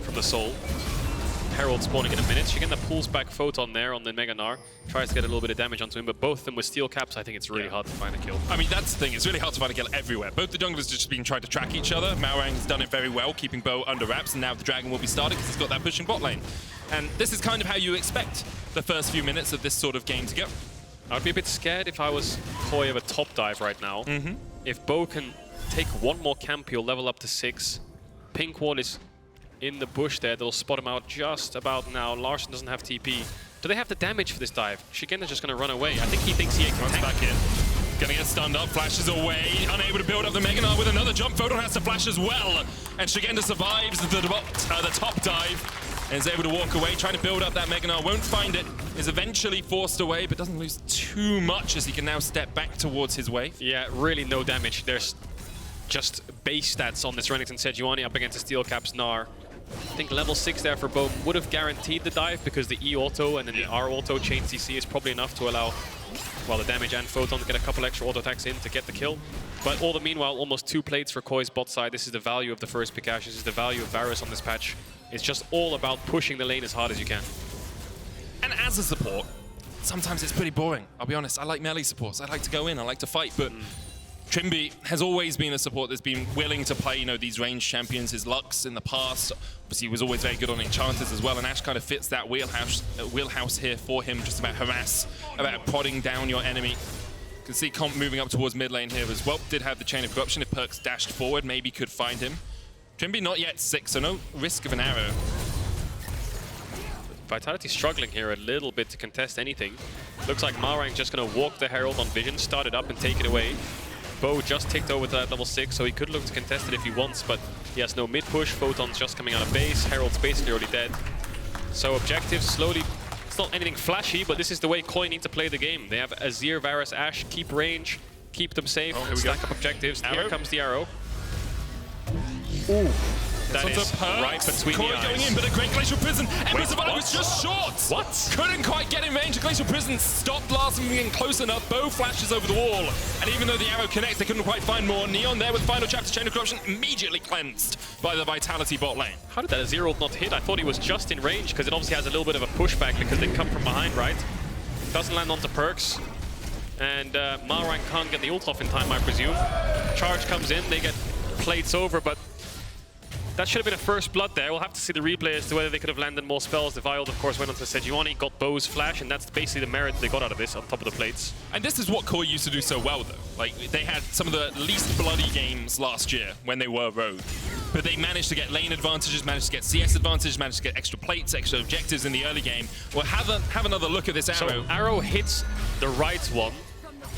from the soul. Herald spawning in a minute. Szygenda pulls back Photon there on the Mega Gnar. Tries to get a little bit of damage onto him, but both of them with steel caps, I think it's really hard to find a kill. I mean, that's the thing. It's really hard to find a kill everywhere. Both the junglers just been trying to track each other. Malrang's done it very well, keeping Bo under wraps, and now the dragon will be started because he's got that pushing bot lane. And this is kind of how you expect the first few minutes of this sort of game to go. I'd be a bit scared if I was KOI of a top dive right now. If Bo can take one more camp, he'll level up to 6. Pink wall is in the bush there. They'll spot him out just about now. Larssen doesn't have TP. Do they have the damage for this dive? Szygenda's just going to run away. I think he thinks he can back in. Gonna get stunned up, flashes away, unable to build up the Mega Gnar with another jump. Photon has to flash as well, and Szygenda survives the top dive and is able to walk away, trying to build up that Mega Gnar. Won't find it, is eventually forced away, but doesn't lose too much as he can now step back towards his wave. Yeah, really no damage. There's just base stats on this Renekton Sejuani up against the Steel Caps Gnar. I think level 6 there for Bo would have guaranteed the dive because the E auto and then the R auto chain CC is probably enough to allow, well, the damage and Photon to get a couple extra auto attacks in to get the kill. But all the meanwhile, almost 2 plates for KOI's bot side. This is the value of the first pick Ashe. This is the value of Varus on this patch. It's just all about pushing the lane as hard as you can. And as a support, sometimes it's pretty boring. I'll be honest, I like melee supports. I like to go in, I like to fight, but Trymbi has always been a support that's been willing to play, you know, these ranged champions. His Lux in the past, obviously, he was always very good on enchanters as well, and Ashe kind of fits that wheelhouse here for him, just about harass, about prodding down your enemy. You can see Comp moving up towards mid lane here as well. Did have the Chain of Corruption. If Perkz dashed forward, maybe could find him. Trymbi not yet 6, so no risk of an arrow. Vitality struggling here a little bit to contest anything. Looks like Malrang just going to walk the Herald on Vision, start it up and take it away. Bo just ticked over to that level 6, so he could look to contest it if he wants, but he has no mid-push. Photon's just coming out of base. Herald's basically already dead. So objectives slowly... It's not anything flashy, but this is the way KOI need to play the game. They have Azir, Varus, Ashe, keep range, keep them safe, stack up objectives. Here comes the arrow. Ooh, That is Perkz. right between KOI the eyes. going in, but a great Glacial Prison. Emperor's of what? was just short. What? Couldn't quite get in range. The Glacial Prison stopped Larssen being close enough. Bow flashes over the wall. And even though the arrow connects, they couldn't quite find more. Neon there with final chapter. Chain of Corruption immediately cleansed by the Vitality bot lane. How did that Azir ult not hit? I thought he was just in range because it obviously has a little bit of a pushback because they come from behind, right? Doesn't land onto Perkz. And Malrang can't get the ult off in time, I presume. Charge comes in, they get plates over, but that should have been a first blood there. We'll have to see the replay as to whether they could have landed more spells. The Vial, of course, went onto Sejuani, got Bow's flash, and that's basically the merit they got out of this on top of the plates. And this is what KOI used to do so well, though. Like, they had some of the least bloody games last year when they were Rogue. But they managed to get lane advantages, managed to get CS advantages, managed to get extra plates, extra objectives in the early game. Well, have another look at this arrow. So arrow hits the right one.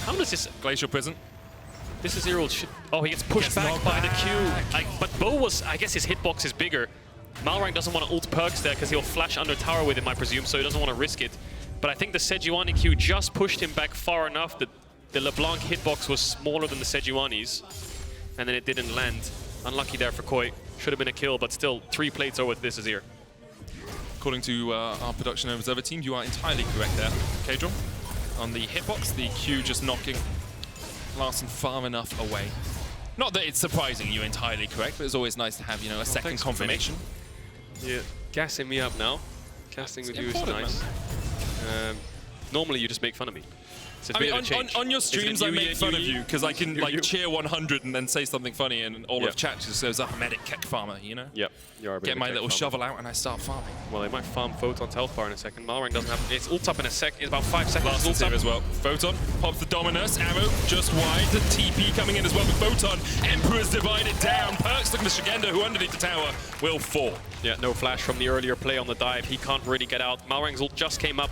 How does this... Glacial Prison. This is Zero. Oh, he gets pushed back by the Q. But Bow was, I guess his hitbox is bigger. Malrang doesn't want to ult Perkz there because he'll flash under tower with him, I presume, so he doesn't want to risk it. But I think the Sejuani Q just pushed him back far enough that the LeBlanc hitbox was smaller than the Sejuani's. And then it didn't land. Unlucky there for KOI. Should have been a kill, but still 3 plates over this Azir. According to our production observer team, you are entirely correct there, Caedrel. On the hitbox, the Q just knocking Larssen far enough away. Not that it's surprising you're entirely correct, but it's always nice to have, you know, a second confirmation. Yeah, gassing me up now. Casting with you is nice. Normally you just make fun of me. I mean, on your streams I make fun of you because I can like cheer 100 and then say something funny and all of chat just goes up, medic, keck farmer, you know? Yep, you are a bit Get my little shovel out and I start farming. Well, they might farm Photon's health bar in a second. Malrang doesn't have... It's ult up in a sec. It's about 5 seconds. Larssen's here as well. Photon pops the Dominus. Arrow just wide. The TP coming in as well with Photon. Emperor's divided down. Perkz looking to Szygenda, who underneath the tower will fall. Yeah, no flash from the earlier play on the dive. He can't really get out. Malrang's ult just came up.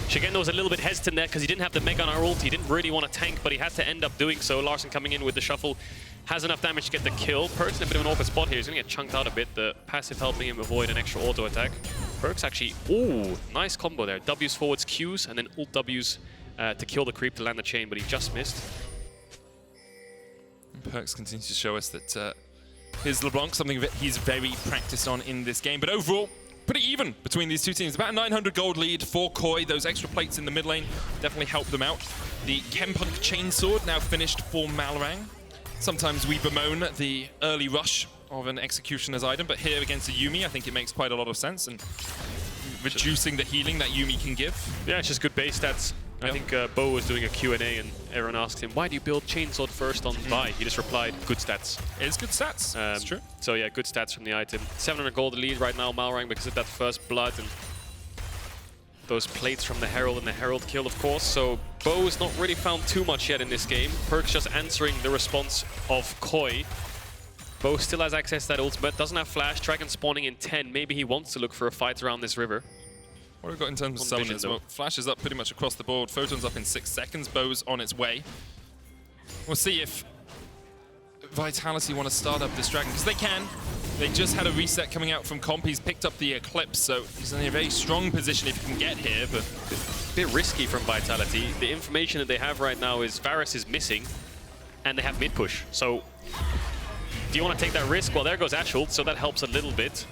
Szygenda was a little bit hesitant there because he didn't have the Mega Gnar ult. He didn't really want to tank, but he had to end up doing so. Larssen coming in with the shuffle has enough damage to get the kill. Perkz in a bit of an awkward spot here. He's going to get chunked out a bit. The passive helping him avoid an extra auto attack. Perkz actually, ooh, nice combo there. W's forwards Qs and then ult W's to kill the creep to land the chain, but he just missed. Perkz continues to show us that his LeBlanc, something that he's very practiced on in this game. But overall, pretty even between these two teams. About a 900 gold lead for KOI. Those extra plates in the mid lane definitely helped them out. The Chempunk Chainsword now finished for Malrang. Sometimes we bemoan the early rush of an Executioner's item, but here against a Yuumi, I think it makes quite a lot of sense. And reducing the healing that Yuumi can give. Yeah, it's just good base stats. I think Bo was doing a Q&A and everyone asked him, why do you build Chainsword first on Vi? He just replied, good stats. It is good stats, that's true. So yeah, good stats from the item. 700 gold lead right now, Malrang, because of that first blood and those plates from the Herald and the Herald kill, of course. So Bo has not really found too much yet in this game. Perkz just answering the response of KOI. Bo still has access to that ultimate, doesn't have flash, Dragon spawning in 10. Maybe he wants to look for a fight around this river. What have we got in terms of summoners? Well, Flash is up pretty much across the board. Photon's up in 6 seconds. Bow's on its way. We'll see if Vitality want to start up this Dragon, because they can. They just had a reset coming out from comp. He's picked up the Eclipse, so he's in a very strong position if he can get here. But a bit risky from Vitality. The information that they have right now is Varus is missing, and they have mid push. So, do you want to take that risk? Well, there goes Ashe ult, so that helps a little bit.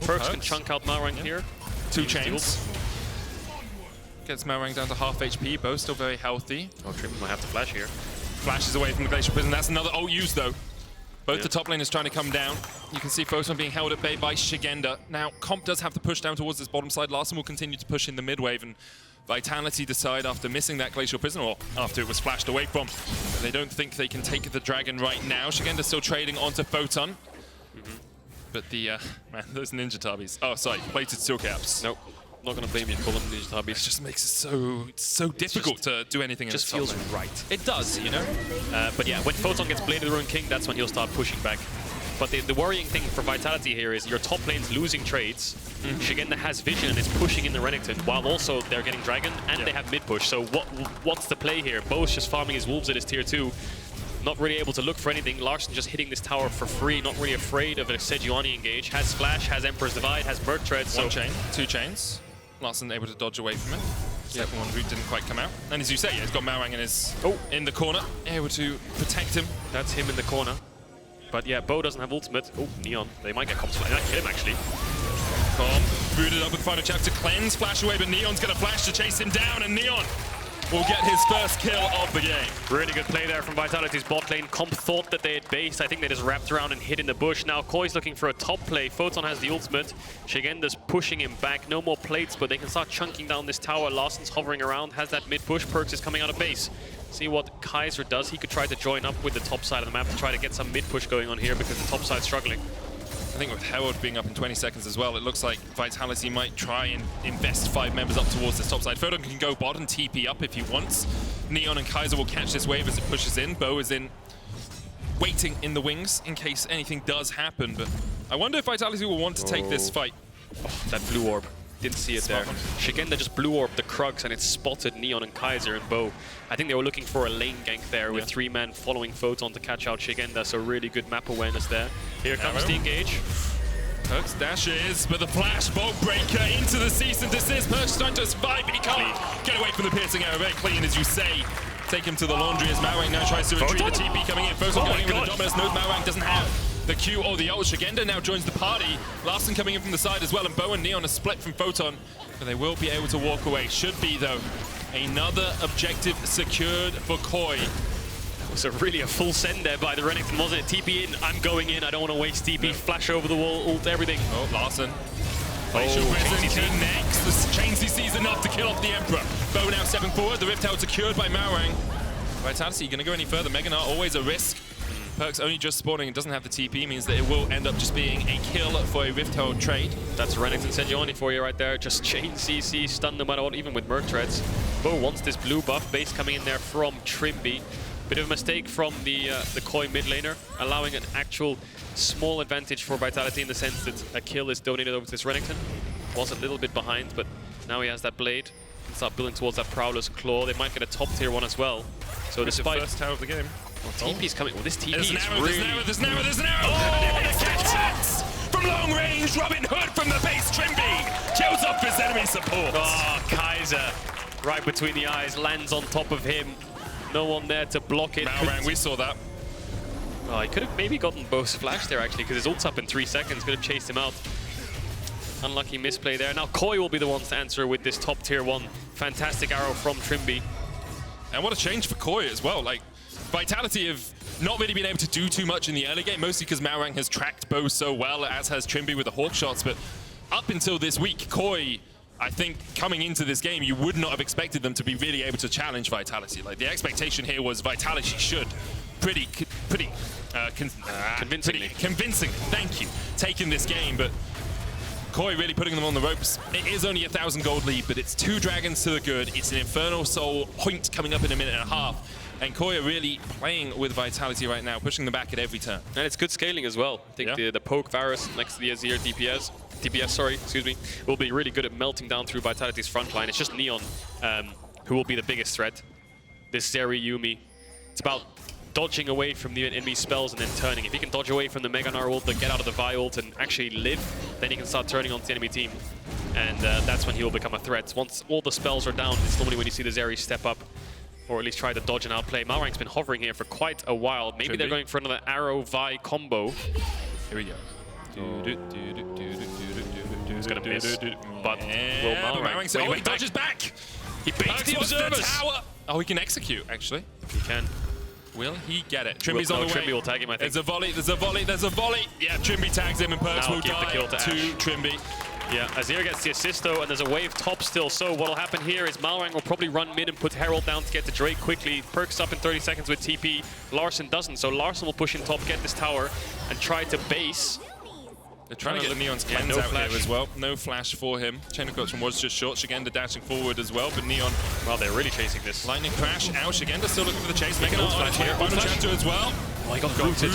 Perkz can chunk out Malrang here. 2 chains. Gets Malrang down to half HP. Bo's still very healthy. Oh, Trymbi might have to flash here. Flashes away from the Glacial Prison. That's another ult used, though. Both the top lane is trying to come down. You can see Photon being held at bay by Szygenda. Now, comp does have to push down towards this bottom side. Larssen will continue to push in the mid wave, and Vitality decide after missing that Glacial Prison, or after it was flashed away from, they don't think they can take the Dragon right now. Szygenda still trading onto Photon. But the, man, those Ninja Tabis. Oh, sorry, plated steel caps. Nope, not going to blame you for them Ninja Tabis. It just makes it so difficult to do anything. It just feels right. It does, you know? But yeah, when Photon gets Blade of the Ruined King, that's when he'll start pushing back. But the worrying thing for Vitality here is your top lane's losing trades. Szygenda has vision and is pushing in the Renekton, while also they're getting Dragon and they have mid push. So what's the play here? Bo's just farming his wolves at his tier 2. Not really able to look for anything. Larssen just hitting this tower for free, not really afraid of a Sejuani engage. Has Flash, has Emperor's Divide, has Merc Tread. One chain, 2 chains. Larssen able to dodge away from it. Second one route didn't quite come out. And as you say, he's got Malrang in the corner, able to protect him. That's him in the corner. But yeah, Bo doesn't have ultimate. Oh, Neon. They might get comps. They might kill him, actually. Booted up with final chapter, cleanse, flash away, but Neon's gonna flash to chase him down, and Neon will get his first kill of the game. Really good play there from Vitality's bot lane. Comp thought that they had based. I think they just wrapped around and hid in the bush. Now KOI's looking for a top play. Photon has the ultimate. Szygenda's pushing him back. No more plates, but they can start chunking down this tower. Larssen's hovering around, has that mid push. Perkz is coming out of base. See what Kaiser does. He could try to join up with the top side of the map to try to get some mid push going on here because the top side's struggling. I think with Herald being up in 20 seconds as well, it looks like Vitality might try and invest 5 members up towards this top side. Photon can go bot and TP up if he wants. Neon and Kaiser will catch this wave as it pushes in. Bo is in, waiting in the wings in case anything does happen. But I wonder if Vitality will want to take this fight. Oh, that blue orb. Didn't see it there. Szygenda just blue orbed the Krugs and it spotted Neon and Kaiser and Bo. I think they were looking for a lane gank there with 3 men following Photon to catch out Szygenda, so really good map awareness there. Here comes the engage. Perkz dashes, but the flash bolt breaker into the cease and desist. Perkz trying to survive, but he can't get away from the piercing arrow. Very clean, as you say. Take him to the laundry as Malrang now tries to retreat. The TP coming in. Photon going in with the dominance. No, Malrang doesn't have the Q or the ult. Szygenda now joins the party. Larssen coming in from the side as well, and Bo and Neon are split from Photon. But they will be able to walk away. Should be, though, another objective secured for KOI. That was really a full send there by the Renekton, wasn't it? TP in, I'm going in, I don't want to waste TP. Flash over the wall, ult, everything. Oh, Larssen. Facial prison next. The chain CC is enough to kill off the Emperor. Bo now stepping forward. The Rift Tower secured by Malrang. Vitality going to go any further. Gnar always a risk. Perkz only just spawning and doesn't have the TP means that it will end up just being a kill for a Rift Herald trade. That's Renekton Sejuani for you right there. Just chain CC, stun no matter what, even with Merc Treads. Bo wants this blue buff. Base coming in there from Trymbi. Bit of a mistake from the KOI mid laner, allowing an actual small advantage for Vitality in the sense that a kill is donated over to this Renekton. Was a little bit behind, but now he has that blade. Can start building towards that Prowler's Claw. They might get a top tier one as well. So despite the first tower of the game. Well, TP's coming. Well, this TP there's is arrow, really... There's an arrow! Oh, the catch! From long range, Robin Hood from the base, Trymbi kills off his enemy support. Oh, Kaiser, right between the eyes, lands on top of him. No one there to block it. Malrang, we saw that. Oh, he could have maybe gotten Bo's flash there, actually, because his ult's up in 3 seconds. Could have chased him out. Unlucky misplay there. Now KOI will be the ones to answer with this top tier 1. Fantastic arrow from Trymbi. And what a change for KOI as well. Like, Vitality have not really been able to do too much in the early game, mostly because Malrang has tracked Bo so well, as has Trymbi with the Hawk shots. But up until this week, KOI, I think coming into this game, you would not have expected them to be really able to challenge Vitality. Like, the expectation here was Vitality should convincingly, thank you, taking this game. But KOI really putting them on the ropes. It is only a 1,000 gold lead, but it's 2 dragons to the good. It's an Infernal Soul point coming up in a minute and a half. And KOI are really playing with Vitality right now, pushing them back at every turn. And it's good scaling as well. I think the poke Varus next to the Azir DPS, will be really good at melting down through Vitality's front line. It's just Neon who will be the biggest threat. This Zeri Yuumi. It's about dodging away from the enemy spells and then turning. If he can dodge away from the Gnar ult, get out of the Vi ult and actually live, then he can start turning onto the enemy team. And that's when he will become a threat. Once all the spells are down, it's normally when you see the Zeri step up, or at least try to dodge and outplay. Malrang's been hovering here for quite a while. Maybe they're going for another arrow-Vi combo. Here we go. He's gonna miss, but will Malrang... Oh, he dodges back! He baits the observers! Oh, he can execute, actually. He can. Will he get it? Trymbi's on the way. Trymbi will tag him, I think. There's a volley, there's a volley, there's a volley! Yeah, Trymbi tags him and Perkz will die the kill to Trymbi. Yeah, Azir gets the assist though, and there's a wave top still. So what'll happen here is Malrang will probably run mid and put Herald down to get the Drake quickly. Perkz up in 30 seconds with TP. Larssen doesn't, so Larssen will push in top, get this tower, and try to base. They're trying to get Neon's cleanse out here as well. No flash for him. Chain of Corruption was just short. Szygenda dashing forward as well, but Neon... Well, they're really chasing this. Lightning crash out. Szygenda still looking for the chase. Gnar flash here. Final chapter as well. Oh, he got rooted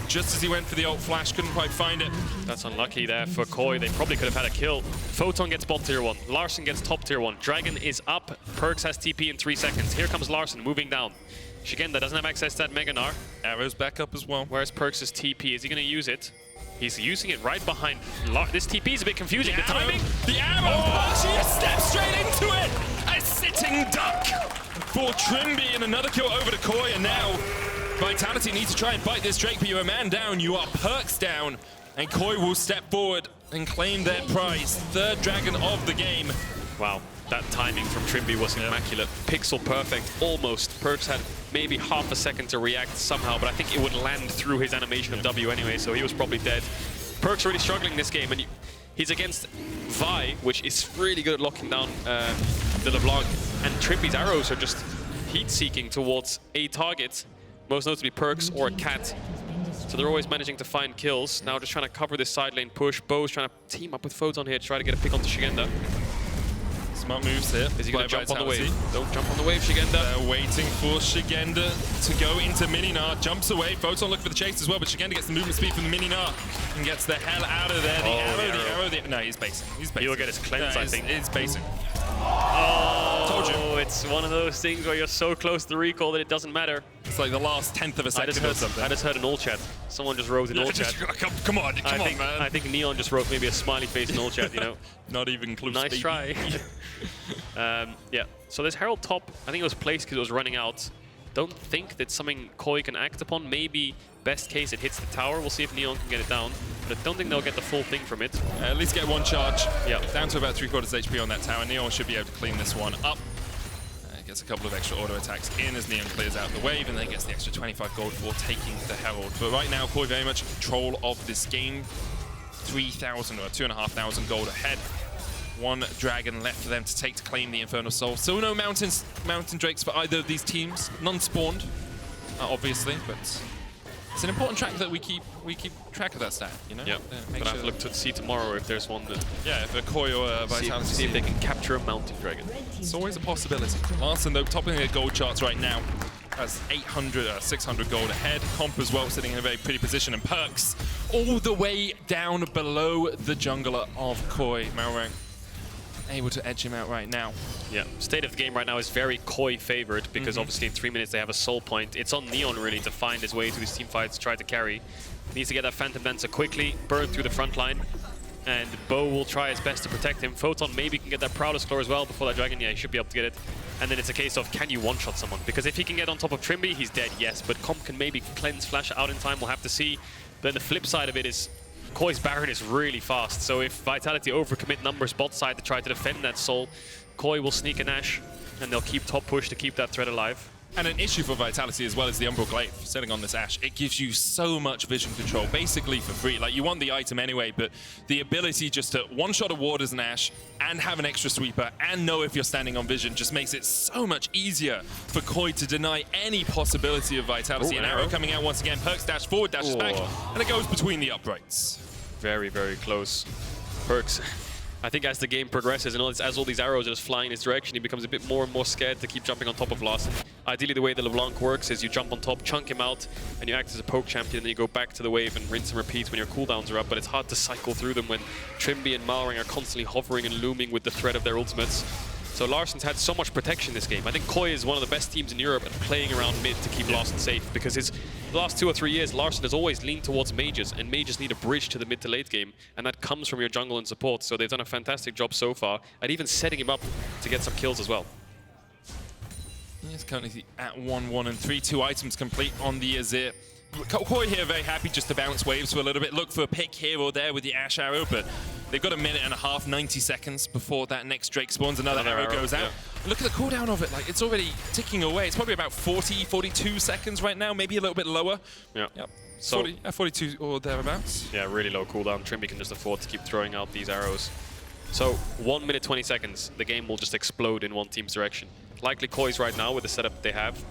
just as he went for the ult flash. Couldn't quite find it. That's unlucky there for KOI. They probably could have had a kill. Photon gets bot tier 1. Larssen gets top tier 1. Dragon is up. Perkz has TP in 3 seconds. Here comes Larssen moving down. Szygenda doesn't have access to that Gnar. Arrow's back up as well. Where's Perkz' TP? Is he going to use it? He's using it right behind. This TP is a bit confusing. The timing. The arrow. Oh, she just stepped straight into it. A sitting duck for Trymbi, and another kill over to KOI. And now Vitality need to try and bite this Drake, but you're a man down. You are Perkz down. And KOI will step forward and claim their prize. Third dragon of the game. Wow, that timing from Trymbi was immaculate. Pixel perfect, almost. Perkz had maybe half a second to react somehow, but I think it would land through his animation of W anyway, so he was probably dead. Perkz really struggling this game, and he's against Vi, which is really good at locking down the LeBlanc, and Trymbi's arrows are just heat-seeking towards a target, most notably Perkz or a cat. So they're always managing to find kills. Now just trying to cover this side lane push. Bo's trying to team up with Photon here to try to get a pick onto Szygenda. Smart moves here. Is he going to jump on the wave? Don't jump on the wave, Szygenda. They're waiting for Szygenda to go into Mini-Gnar. Jumps away. Photon looking for the chase as well, but Szygenda gets the movement speed from the Mini-Gnar and gets the hell out of there. The arrow. No, he's basing. He'll get his cleanse, I think. It's basing. Oh, told you. It's one of those things where you're so close to recall that it doesn't matter. It's like the last 10th of a second or something. I just heard an all chat. Someone just wrote an all chat. Come on, man. I think Neon just wrote maybe a smiley face in all chat, you know. Not even close. Nice try. Yeah, so this Herald top, I think it was placed because it was running out. Don't think that's something KOI can act upon. Maybe best case it hits the tower. We'll see if Neon can get it down. But I don't think they'll get the full thing from it. At least get one charge. Yeah. Down to about 3/4 HP on that tower. Neon should be able to clean this one up. Gets a couple of extra auto attacks in as Neon clears out the wave, and then gets the extra 25 gold for taking the Herald. But right now, KOI very much in control of this game. 3,000 or 2,500 gold ahead. One dragon left for them to take to claim the Infernal Soul. Still no mountain drakes for either of these teams. None spawned, obviously, but it's an important track that we keep track of that stat, you know? Yeah, but I have to look to see tomorrow if there's one that... Yeah, if a KOI or a Vitality... See if they can capture a mountain dragon. It's always a possibility. Larssen, though, topping the gold charts right now. Has 800, 600 gold ahead. Comp as well, sitting in a very pretty position. And Perkz all the way down below the jungler of KOI. Malrang able to edge him out right now. Yeah, state of the game right now is very KOI favored because obviously in 3 minutes they have a soul point. It's on Neon really to find his way to these team fights, try to carry. Needs to get that Phantom Dancer quickly, burn through the front line, and Bo will try his best to protect him. Photon maybe can get that Proudest Claw as well before that Dragon. Yeah, he should be able to get it. And then it's a case of, can you one-shot someone? Because if he can get on top of Trymbi, he's dead, yes, but Comp can maybe cleanse Flash out in time, we'll have to see. Then the flip side of it is KOI's Baron is really fast, so if Vitality overcommit numbers bot side to try to defend that soul, KOI will sneak an Ashe, and they'll keep top push to keep that threat alive. And an issue for Vitality as well is the Umbral Glaive setting on this Ashe. It gives you so much vision control, basically for free. Like, you want the item anyway, but the ability just to one-shot a ward as an Ashe and have an extra sweeper and know if you're standing on vision just makes it so much easier for KOI to deny any possibility of Vitality. An arrow coming out once again. Perkz dash forward, dashes back, and it goes between the uprights. Very, very close. Perkz, I think as the game progresses and as all these arrows are just flying in his direction, he becomes a bit more and more scared to keep jumping on top of Larssen. Ideally, the way the LeBlanc works is you jump on top, chunk him out, and you act as a poke champion, and then you go back to the wave and rinse and repeat when your cooldowns are up, but it's hard to cycle through them when Trymbi and Malrang are constantly hovering and looming with the threat of their ultimates. So Larssen's had so much protection this game. I think KOI is one of the best teams in Europe at playing around mid to keep Larssen safe, because the last 2 or 3 years, Larssen has always leaned towards mages, and mages need a bridge to the mid to late game, and that comes from your jungle and support. So they've done a fantastic job so far at even setting him up to get some kills as well. He's currently at 1-1 and 3. 2 items complete on the Azir. KOI here very happy just to bounce waves for a little bit. Look for a pick here or there with the Ashe arrow, but they've got a minute and a half, 90 seconds before that next Drake spawns. Another arrow goes out. Yeah. Look at the cooldown of it. Like, it's already ticking away. It's probably about 40, 42 seconds right now, maybe a little bit lower. Yeah. Yep. So 42 or thereabouts. Yeah, really low cooldown. Trymbi can just afford to keep throwing out these arrows. So 1 minute, 20 seconds, the game will just explode in one team's direction. Likely KOI's right now with the setup they have.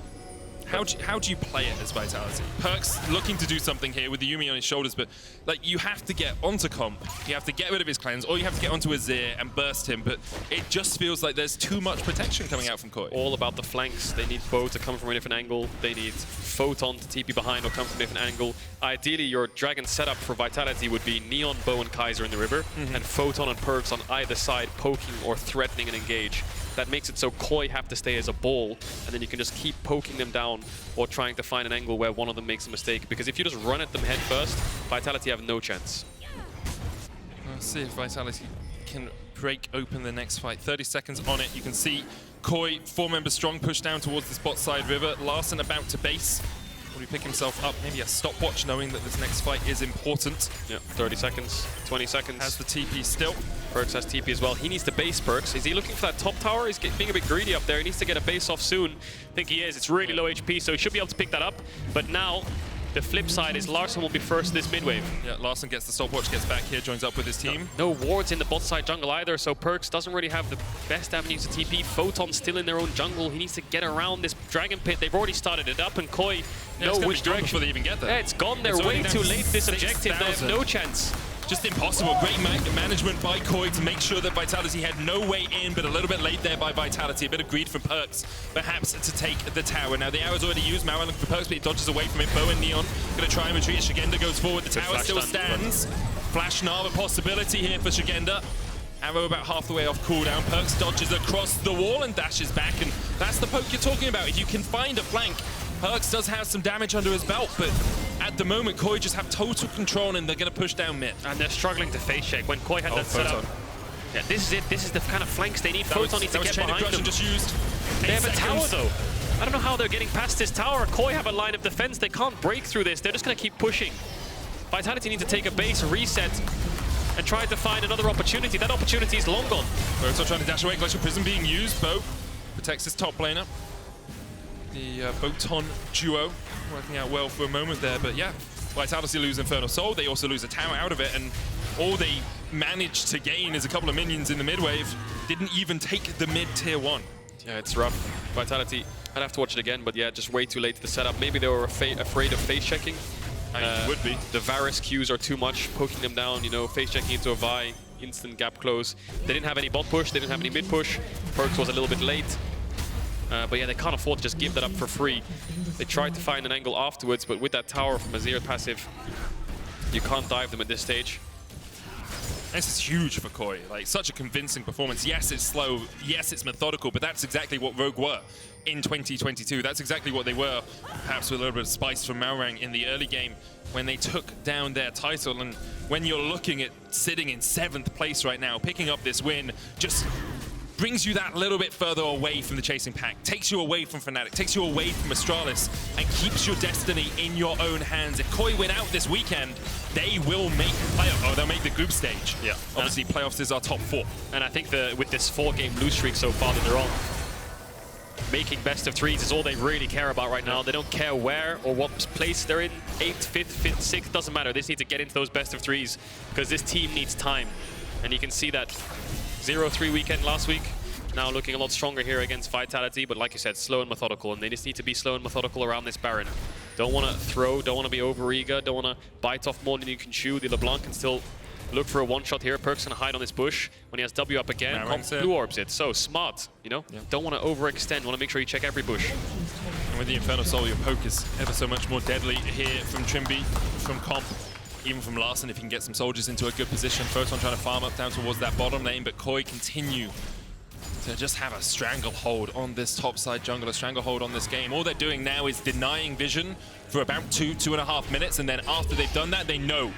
How do you play it as Vitality? Perkz looking to do something here with the Yuumi on his shoulders, but like, you have to get onto Comp, you have to get rid of his cleanse, or you have to get onto Azir and burst him, but it just feels like there's too much protection coming out from KOI. All about the flanks. They need Bo to come from a different angle. They need Photon to TP behind or come from a different angle. Ideally, your Dragon setup for Vitality would be Neon, Bo, and Kaiser in the river, and Photon and Perkz on either side poking or threatening and engage. That makes it so KOI have to stay as a ball, and then you can just keep poking them down or trying to find an angle where one of them makes a mistake. Because if you just run at them head first, Vitality have no chance. Let's see if Vitality can break open the next fight. 30 seconds on it. You can see KOI, 4 members strong, push down towards this bot side river. Larssen about to base. probably pick himself up, maybe a stopwatch, knowing that this next fight is important. Yeah, 30 seconds, 20 seconds. Has the TP still. Perkz has TP as well. He needs to base Perkz. Is he looking for that top tower? He's being a bit greedy up there. He needs to get a base off soon. I think he is. It's really low HP, so he should be able to pick that up. But now, the flip side is Larssen will be first this mid wave. Yeah, Larssen gets the stopwatch, gets back here, joins up with his team. No wards in the bot side jungle either, so Perkz doesn't really have the best avenues to TP. Photon still in their own jungle. He needs to get around this dragon pit. They've already started it up, and KOI know which direction. Before they even get there. Yeah, it's gone. They're way too late. This objective, they have no chance. Just impossible. Great management by KOI to make sure that Vitality had no way in, but a little bit late there by Vitality. A bit of greed from Perkz, perhaps, to take the tower. Now, the arrow's already used. Malrang for Perkz, but he dodges away from it. Bow and Neon going to try and retreat. Szygenda goes forward. The tower still stands. Flash Gnar, a possibility here for Szygenda. Arrow about half the way off cooldown. Perkz dodges across the wall and dashes back, and that's the poke you're talking about. If you can find a flank, Perkz does have some damage under his belt, but at the moment, KOI just have total control, and they're going to push down mid. And they're struggling to face check. When KOI had that set up, yeah, this is it. This is the kind of flanks they need. Photon needs to get behind them. Just used. They have a tower, though. I don't know how they're getting past this tower. KOI have a line of defense. They can't break through this. They're just going to keep pushing. Vitality need to take a base, reset, and try to find another opportunity. That opportunity is long gone. Photon trying to dash away. Glacial Prism being used. Bo protects his top laner. The Photon duo working out well for a moment there, but yeah, Vitality lose Infernal Soul. They also lose a tower out of it, and all they managed to gain is a couple of minions in the mid wave. Didn't even take the mid tier 1. Yeah, it's rough. Vitality, I'd have to watch it again, but yeah, just way too late to the setup. Maybe they were afraid of face checking. Would be. The Varus Qs are too much, poking them down, you know, face checking into a Vi, instant gap close. They didn't have any bot push, they didn't have any mid push. Perkz was a little bit late. But yeah, they can't afford to just give that up for free. They tried to find an angle afterwards, but with that tower from Azir passive, you can't dive them at this stage. This is huge for KOI. Like, such a convincing performance. Yes, it's slow. Yes, it's methodical, but that's exactly what Rogue were in 2022. That's exactly what they were, perhaps with a little bit of spice from Malrang in the early game when they took down their title. And when you're looking at sitting in 7th place right now, picking up this win, just brings you that little bit further away from the chasing pack, takes you away from Fnatic, takes you away from Astralis, and keeps your destiny in your own hands. If KOI win out this weekend, they will make they'll make the group stage. Yeah. Obviously, playoffs is our top 4. And I think with this 4-game lose streak so far that they're on, making best of 3s is all they really care about right now. They don't care where or what place they're in. 8th, 5th, 5th, 6th, doesn't matter. They just need to get into those best of 3s because this team needs time. And you can see that 0-3 weekend last week, now looking a lot stronger here against Vitality, but like you said, slow and methodical, and they just need to be slow and methodical around this Baron. Don't want to throw, don't want to be over-eager, don't want to bite off more than you can chew. The LeBlanc can still look for a one-shot here. Perkz gonna hide on this bush. When he has W up again, blue orbs it. So smart, you know? Yeah. Don't want to overextend, want to make sure you check every bush. And with the Infernal Soul, your poke is ever so much more deadly here from Trymbi, from Comp. Even from Larssen, if he can get some soldiers into a good position. Photon trying to farm up down towards that bottom lane, but KOI continue to just have a stranglehold on this topside jungle, a stranglehold on this game. All they're doing now is denying vision for about 2.5 minutes, and then after they've done that, they know.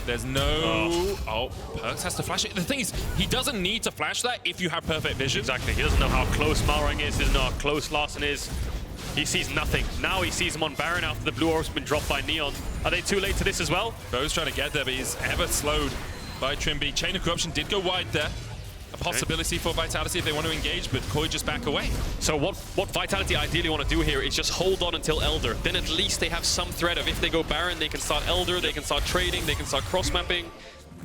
There's no... Oh, Perkz has to flash it. The thing is, he doesn't need to flash that if you have perfect vision. Exactly. He doesn't know how close Malrang is, doesn't know how close Larssen is. He sees nothing. Now he sees him on Baron after the blue orb's been dropped by Neon. Are they too late to this as well? Bo's trying to get there, but he's ever slowed by Trymbi. Chain of Corruption did go wide there. A possibility for Vitality if they want to engage, but KOI just back away. So what Vitality ideally want to do here is just hold on until Elder. Then at least they have some threat of if they go Baron, they can start Elder, they can start trading, they can start cross-mapping.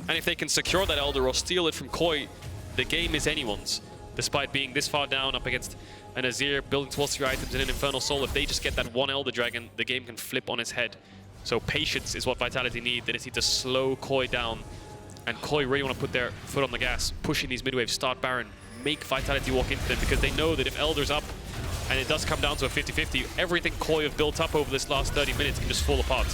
And if they can secure that Elder or steal it from KOI, the game is anyone's. Despite being this far down up against an Azir, building towards 3 items and an Infernal Soul, if they just get that one Elder Dragon, the game can flip on its head. So patience is what Vitality need. They just need to slow KOI down. And KOI really want to put their foot on the gas, pushing these mid-waves, start Baron, make Vitality walk into them, because they know that if Elder's up, and it does come down to a 50-50, everything KOI have built up over this last 30 minutes can just fall apart.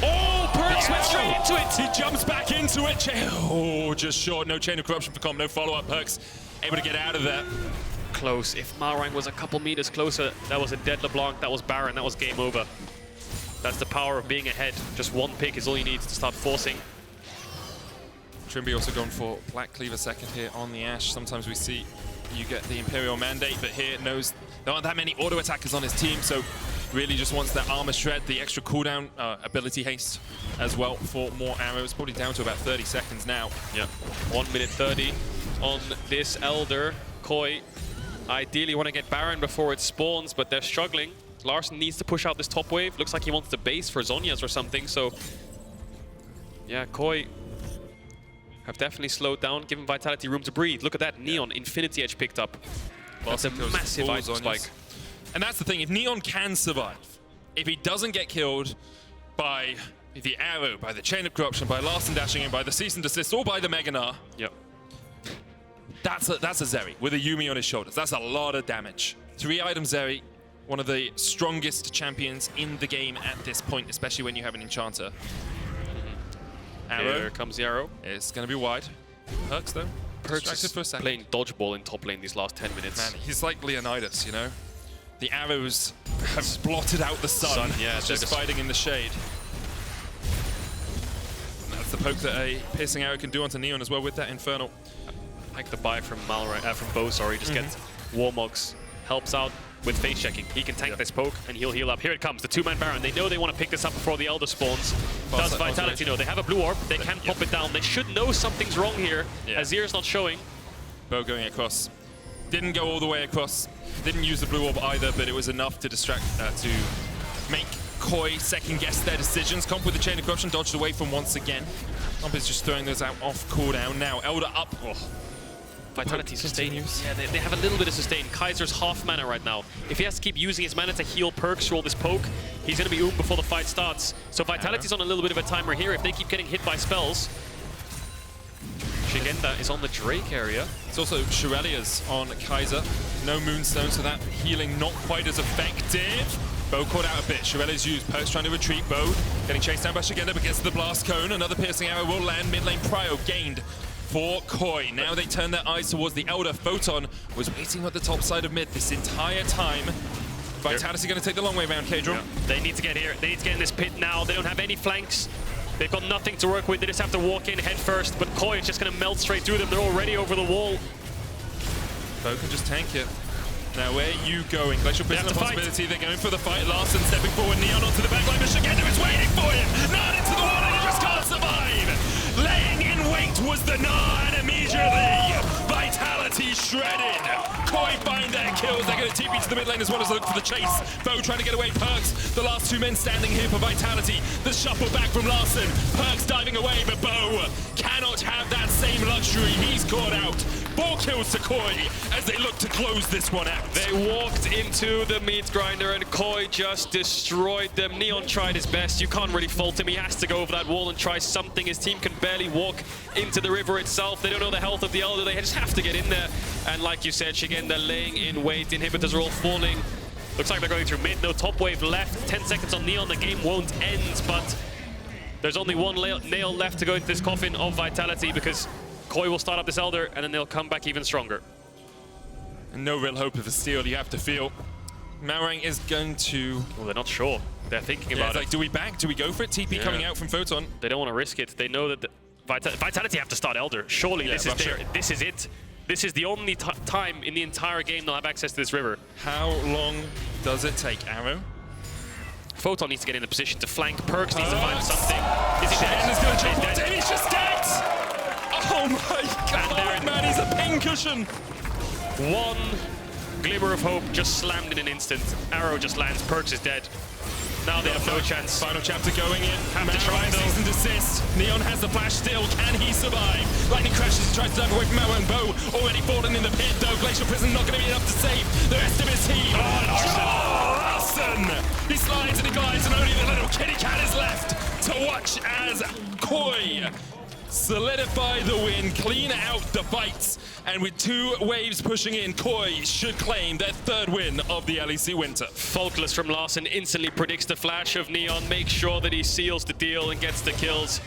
Oh, Perkz went straight into it! He jumps back into it! Oh, just short, no Chain of Corruption for Comp, no follow-up. Perkz able to get out of there. Close. If Malrang was a couple meters closer, that was a dead LeBlanc, that was Baron, that was game over. That's the power of being ahead. Just one pick is all you need to start forcing. Trymbi also going for Black Cleaver second here on the Ashe. Sometimes we see you get the Imperial mandate, but here knows there aren't that many auto attackers on his team, so really just wants that armor shred, the extra cooldown, ability haste as well for more arrows. Probably down to about 30 seconds now. Yeah, 1 minute 30 on this Elder. KOI ideally want to get Baron before it spawns, but they're struggling. Larssen needs to push out this top wave. Looks like he wants the base for Zhonya's or something, so... Yeah, KOI have definitely slowed down, given Vitality room to breathe. Look at that, Neon, Infinity Edge picked up. That's a massive item spike. And that's the thing, if Neon can survive, if he doesn't get killed by the arrow, by the Chain of Corruption, by Larssen dashing in, by the Cease and Desist, or by the Mega Gnar, yep. That's a Zeri with a Yuumi on his shoulders. That's a lot of damage. 3-item Zeri, one of the strongest champions in the game at this point, especially when you have an Enchanter. Arrow. Here comes the arrow. It's going to be wide. Perkz, though. Perkz is for a second. playing dodgeball in top lane these last 10 minutes. Man, he's like Leonidas, you know? The arrows have blotted out the sun. Yeah, just fighting in the shade. And that's the poke that a piercing arrow can do onto Neon as well with that Infernal. I like the buy from Bo, sorry. Just get Warmogs. Helps out with face checking. He can tank this poke and he'll heal up. Here it comes, the 2-man Baron. They know they want to pick this up before the Elder spawns. Does Vitality know? They have a blue orb. They can pop it down. They should know something's wrong here. Azir's not showing. Bo going across. Didn't go all the way across. Didn't use the blue orb either, but it was enough to distract, to make KOI second guess their decisions. Comp with the Chain of Corruption dodged away from once again. Comp is just throwing those out off cooldown now. Elder up. Oh. Vitality sustain. Yeah, they have a little bit of sustain. Kaiser's half mana right now. If he has to keep using his mana to heal Perkz through all this poke, he's going to be before the fight starts. So Vitality's on a little bit of a timer here. If they keep getting hit by spells, Szygenda is on the Drake area. It's also Shurelia's on Kaiser. No Moonstone, so that healing not quite as effective. Bo caught out a bit. Shurelia's used. Perkz trying to retreat. Bo getting chased down by Szygenda, but gets to the blast cone. Another piercing arrow will land. Mid lane prio gained for KOI. Now they turn their eyes towards the Elder. Photon was waiting at the top side of mid this entire time. Vitality going to take the long way around, Caedrel. Yeah. They need to get here. They need to get in this pit now. They don't have any flanks. They've got nothing to work with. They just have to walk in head first. But KOI is just going to melt straight through them. They're already over the wall. Bo can just tank it. Now where are you going? Glacial Prison, a possibility. They're going for the fight. Larssen stepping forward. Neon onto the back line. But Szygenda is waiting for him. Not into the wall, and he just can't survive. Laying in wait was the Gnar, and immediately Vitality shredded. KOI find their kills. They're going to TP to the mid lane as well as look for the chase. Bo trying to get away. Perkz, the last 2 men standing here for Vitality. The shuffle back from Larssen. Perkz diving away, but Bo cannot have that same luxury. He's caught out. 4 kills to KOI as they look to close this one out. They walked into the meat grinder and KOI just destroyed them. Neon tried his best. You can't really fault him. He has to go over that wall and try something. His team can barely walk into the river itself. They don't know the health of the Elder. They just have to get in there. And like you said, Szygenda laying in wait. Inhibitors are all falling. Looks like they're going through mid. No top wave left. 10 seconds on Neon. The game won't end, but there's only one nail left to go into this coffin of Vitality because KOI will start up this Elder, and then they'll come back even stronger. And no real hope of a steal, you have to feel. Malrang is going to... Well, they're not sure. They're thinking about it. Like, do we back? Do we go for it? TP coming out from Photon. They don't want to risk it. They know that Vitality have to start Elder. Surely this is it. This is the only time in the entire game they'll have access to this river. How long does it take, Arrow? Photon needs to get in a position to flank. Perkz needs to find something. Is he dead? Is going to jump dead. He's just dead! Oh my god, man, he's a pincushion! One glimmer of hope just slammed in an instant. Arrow just lands. Perkz is dead. Now they have no chance. Final chapter going in. Have to try though. Cease and desist. Neon has the flash still. Can he survive? Lightning crashes and tries to dive away from Malrang. Bo already fallen in the pit though. Glacial Prison not going to be enough to save the rest of his team. Larssen! He slides and he glides and only the little kitty cat is left to watch as KOI solidify the win, clean out the fights, and with 2 waves pushing in, KOI should claim their 3rd win of the LEC Winter. Faultless from Larssen instantly predicts the flash of Neon, makes sure that he seals the deal and gets the kills.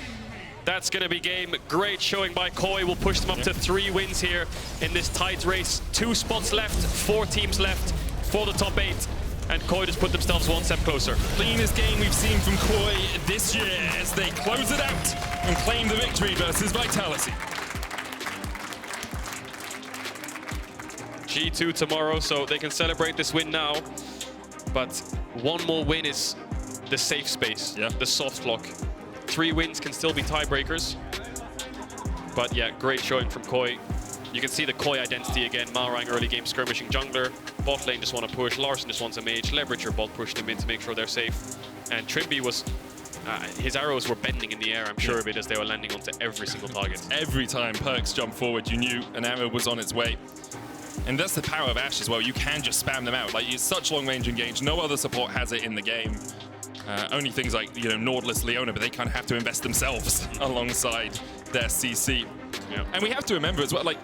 That's going to be game. Great showing by KOI. Will push them up to 3 wins here in this tight race. 2 spots left, 4 teams left for the top 8. And KOI just put themselves 1 step closer. Cleanest game we've seen from KOI this year as they close it out and claim the victory versus Vitality. G2 tomorrow, so they can celebrate this win now. But one more win is the safe space, the soft lock. 3 wins can still be tiebreakers. But yeah, great showing from KOI. You can see the KOI identity again. Malrang early game skirmishing jungler. Bot lane just want to push. Larssen just wants a mage. Leverage your bot, push them in to make sure they're safe. And Trymbi was... his arrows were bending in the air, I'm sure of it, as they were landing onto every single target. Every time Perkz jumped forward, you knew an arrow was on its way. And that's the power of Ashe as well. You can just spam them out. Like, it's such long-range engage. No other support has it in the game. Only things like, you know, Nautilus, Leona, but they kind of have to invest themselves alongside their CC. Yeah. And we have to remember as well, like,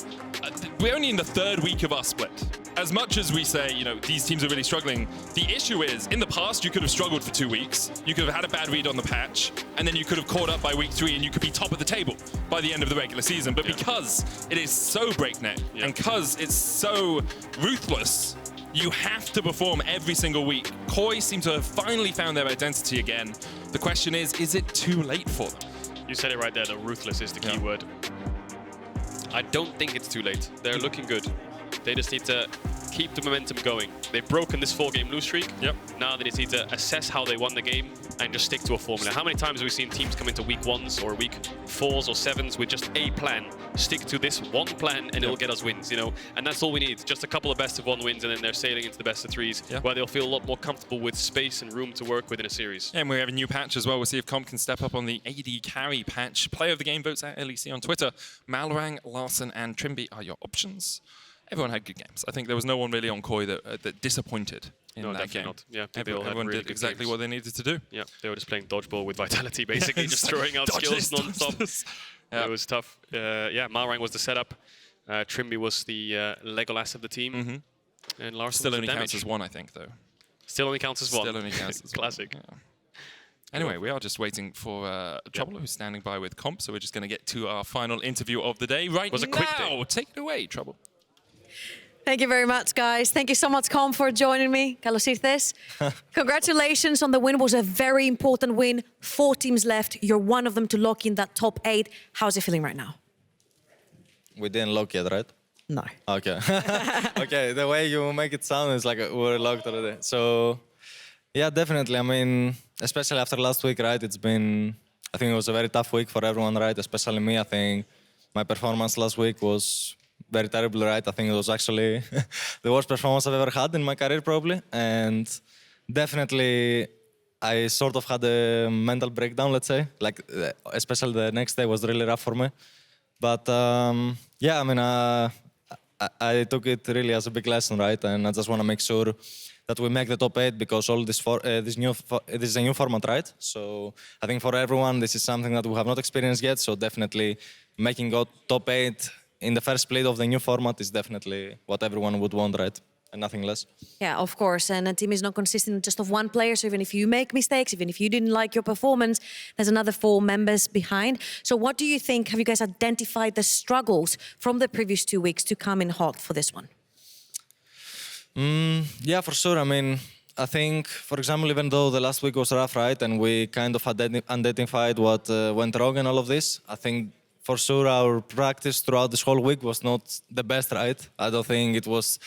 we're only in the 3rd week of our split. As much as we say, you know, these teams are really struggling, the issue is, in the past, you could have struggled for 2 weeks. You could have had a bad read on the patch, and then you could have caught up by week 3, and you could be top of the table by the end of the regular season. But because it is so breakneck, and because it's so ruthless, you have to perform every single week. KOI seem to have finally found their identity again. The question is it too late for them? You said it right there, the ruthless is the key word. I don't think it's too late. They're looking good. They just need to keep the momentum going. They've broken this 4-game lose streak. Now they just need to assess how they won the game and just stick to a formula. How many times have we seen teams come into week 1s or week 4s or 7s with just a plan? Stick to this one plan and it'll get us wins, you know? And that's all we need. Just a couple of best of 1 wins and then they're sailing into the best of 3s where they'll feel a lot more comfortable with space and room to work within a series. And we have a new patch as well. We'll see if Comp can step up on the AD carry patch. Player of the game votes at LEC on Twitter. Malrang, Larssen and Trymbi are your options. Everyone had good games. I think there was no one really on KOI that disappointed in that game. Not. Yeah, everyone really did exactly what they needed to do. Yeah, they were just playing dodgeball with vitality, basically, just throwing out skills non-stop. It was tough. Yeah, Malrang was the setup. Trymbi was the Legolas of the team. And Larssen still only counts as 1, I think, though. Still only counts as 1. Still only counts as 1. Classic. Yeah. Anyway, we are just waiting for Trouble, who's standing by with Comp, so we're just going to get to our final interview of the day right now. It was a quick day. Take it away, Trouble. Thank you very much, guys. Thank you so much, Com, for joining me. Καλώς ήρθες. Congratulations on the win. It was a very important win. 4 teams left. You're one of them to lock in that top 8. How's it feeling right now? We didn't lock yet, right? No. Okay. Okay, the way you make it sound is like we're locked already. So, yeah, definitely. I mean, especially after last week, right? I think it was a very tough week for everyone, right? Especially me. I think my performance last week was very terrible, right? I think it was actually the worst performance I've ever had in my career, probably. And definitely, I sort of had a mental breakdown, let's say. Like, especially the next day was really rough for me. But yeah, I mean, I took it really as a big lesson, right? And I just want to make sure that we make the top 8 because all this is a new format, right? So I think for everyone, this is something that we have not experienced yet. So definitely making top 8 in the first split of the new format is definitely what everyone would want, right? And nothing less. Yeah, of course. And a team is not consistent just of one player. So even if you make mistakes, even if you didn't like your performance, there's another 4 members behind. So what do you think? Have you guys identified the struggles from the previous 2 weeks to come in hot for this one? Yeah, for sure. I mean, I think, for example, even though the last week was rough, right? And we kind of identified what went wrong and all of this, I think for sure our practice throughout this whole week was not the best, right? I don't think it was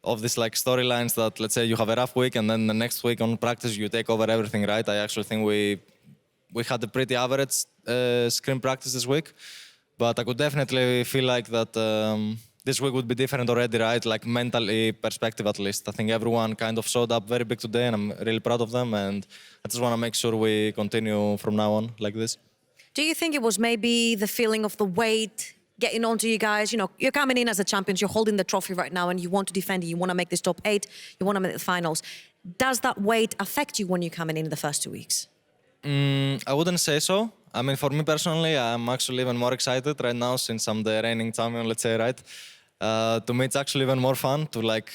of these like storylines that, let's say, you have a rough week and then the next week on practice you take over everything, right? I actually think we had a pretty average scrim practice this week, but I could definitely feel like that this week would be different already, right? Like mentally perspective at least. I think everyone kind of showed up very big today and I'm really proud of them and I just want to make sure we continue from now on like this. Do you think it was maybe the feeling of the weight getting onto you guys? You know, you're coming in as a champions, you're holding the trophy right now and you want to defend it, you want to make this top 8, you want to make the finals. Does that weight affect you when you're coming in the first 2 weeks? I wouldn't say so. I mean, for me personally, I'm actually even more excited right now since I'm the reigning champion, let's say, right? To me, it's actually even more fun to like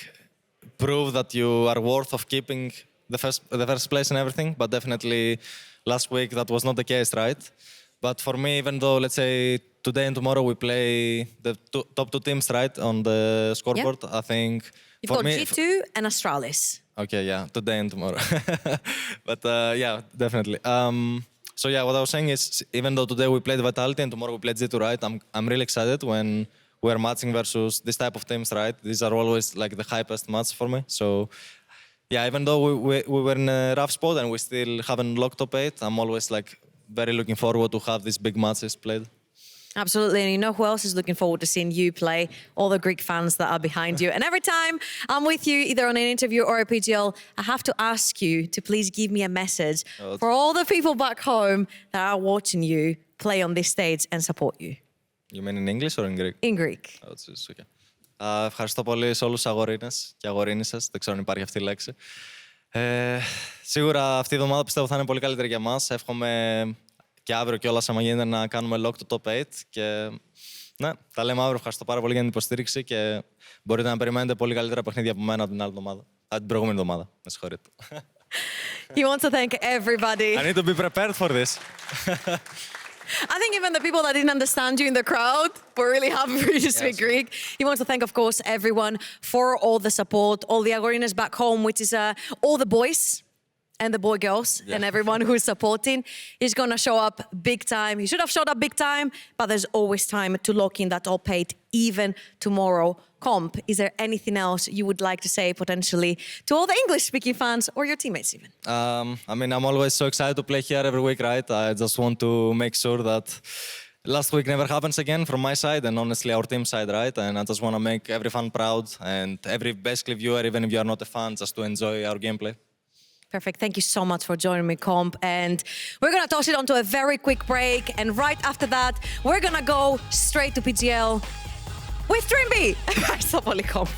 prove that you are worth of keeping the first place and everything. But definitely last week, that was not the case, right? But for me, even though, let's say, today and tomorrow we play the top 2 teams, right, on the scoreboard, I think... You've got G2 and Astralis. Okay, yeah, today and tomorrow. But yeah, definitely. So yeah, what I was saying is, even though today we played Vitality and tomorrow we played G2, right, I'm really excited when we're matching versus this type of teams, right? These are always like the hypest matches for me. So yeah, even though we were in a rough spot and we still haven't locked top 8, I'm always like very looking forward to have these big matches played. Absolutely, and you know who else is looking forward to seeing you play? All the Greek fans that are behind you. And every time I'm with you, either on an interview or a PGL, I have to ask you to please give me a message for all the people back home that are watching you play on this stage and support you. You mean in English or in Greek? In Greek. Oh, it's okay. Ευχαριστώ πολύ σε όλους τους αγορίνες και αγορίνες σας. Δεν ξέρω αν υπάρχει αυτή η λέξη. Σίγουρα αυτή η εβδομάδα πιστεύω θα είναι πολύ καλύτερη για μας. Εύχομαι και αύριο κιόλας άμα γίνεται να κάνουμε lock το top 8 και ναι, τα λέμε αύριο. Ευχαριστώ πάρα πολύ για την υποστήριξη και μπορείτε να περιμένετε πολύ καλύτερα παιχνίδια από μένα από την άλλη εβδομάδα. Την προηγούμενη εβδομάδα. Με συγχωρείτε. He wants to thank everybody. I need to be prepared for this. I think even the people that didn't understand you in the crowd were really happy for you to speak Greek. He wants to thank, of course, everyone for all the support, all the Agorinas back home, which is all the boys and the boy girls and everyone who's supporting. He's going to show up big time. He should have showed up big time, but there's always time to lock in that top 8 even tomorrow. Comp, is there anything else you would like to say potentially to all the English-speaking fans or your teammates even? I mean, I'm always so excited to play here every week, right? I just want to make sure that last week never happens again from my side and honestly our team side, right? And I just want to make every fan proud and every basically viewer, even if you are not a fan, just to enjoy our gameplay. Perfect. Thank you so much for joining me, Comp. And we're going to toss it onto a very quick break. And right after that, we're going to go straight to PGL with Trymbi. Ευχαριστώ πολύ, Comp.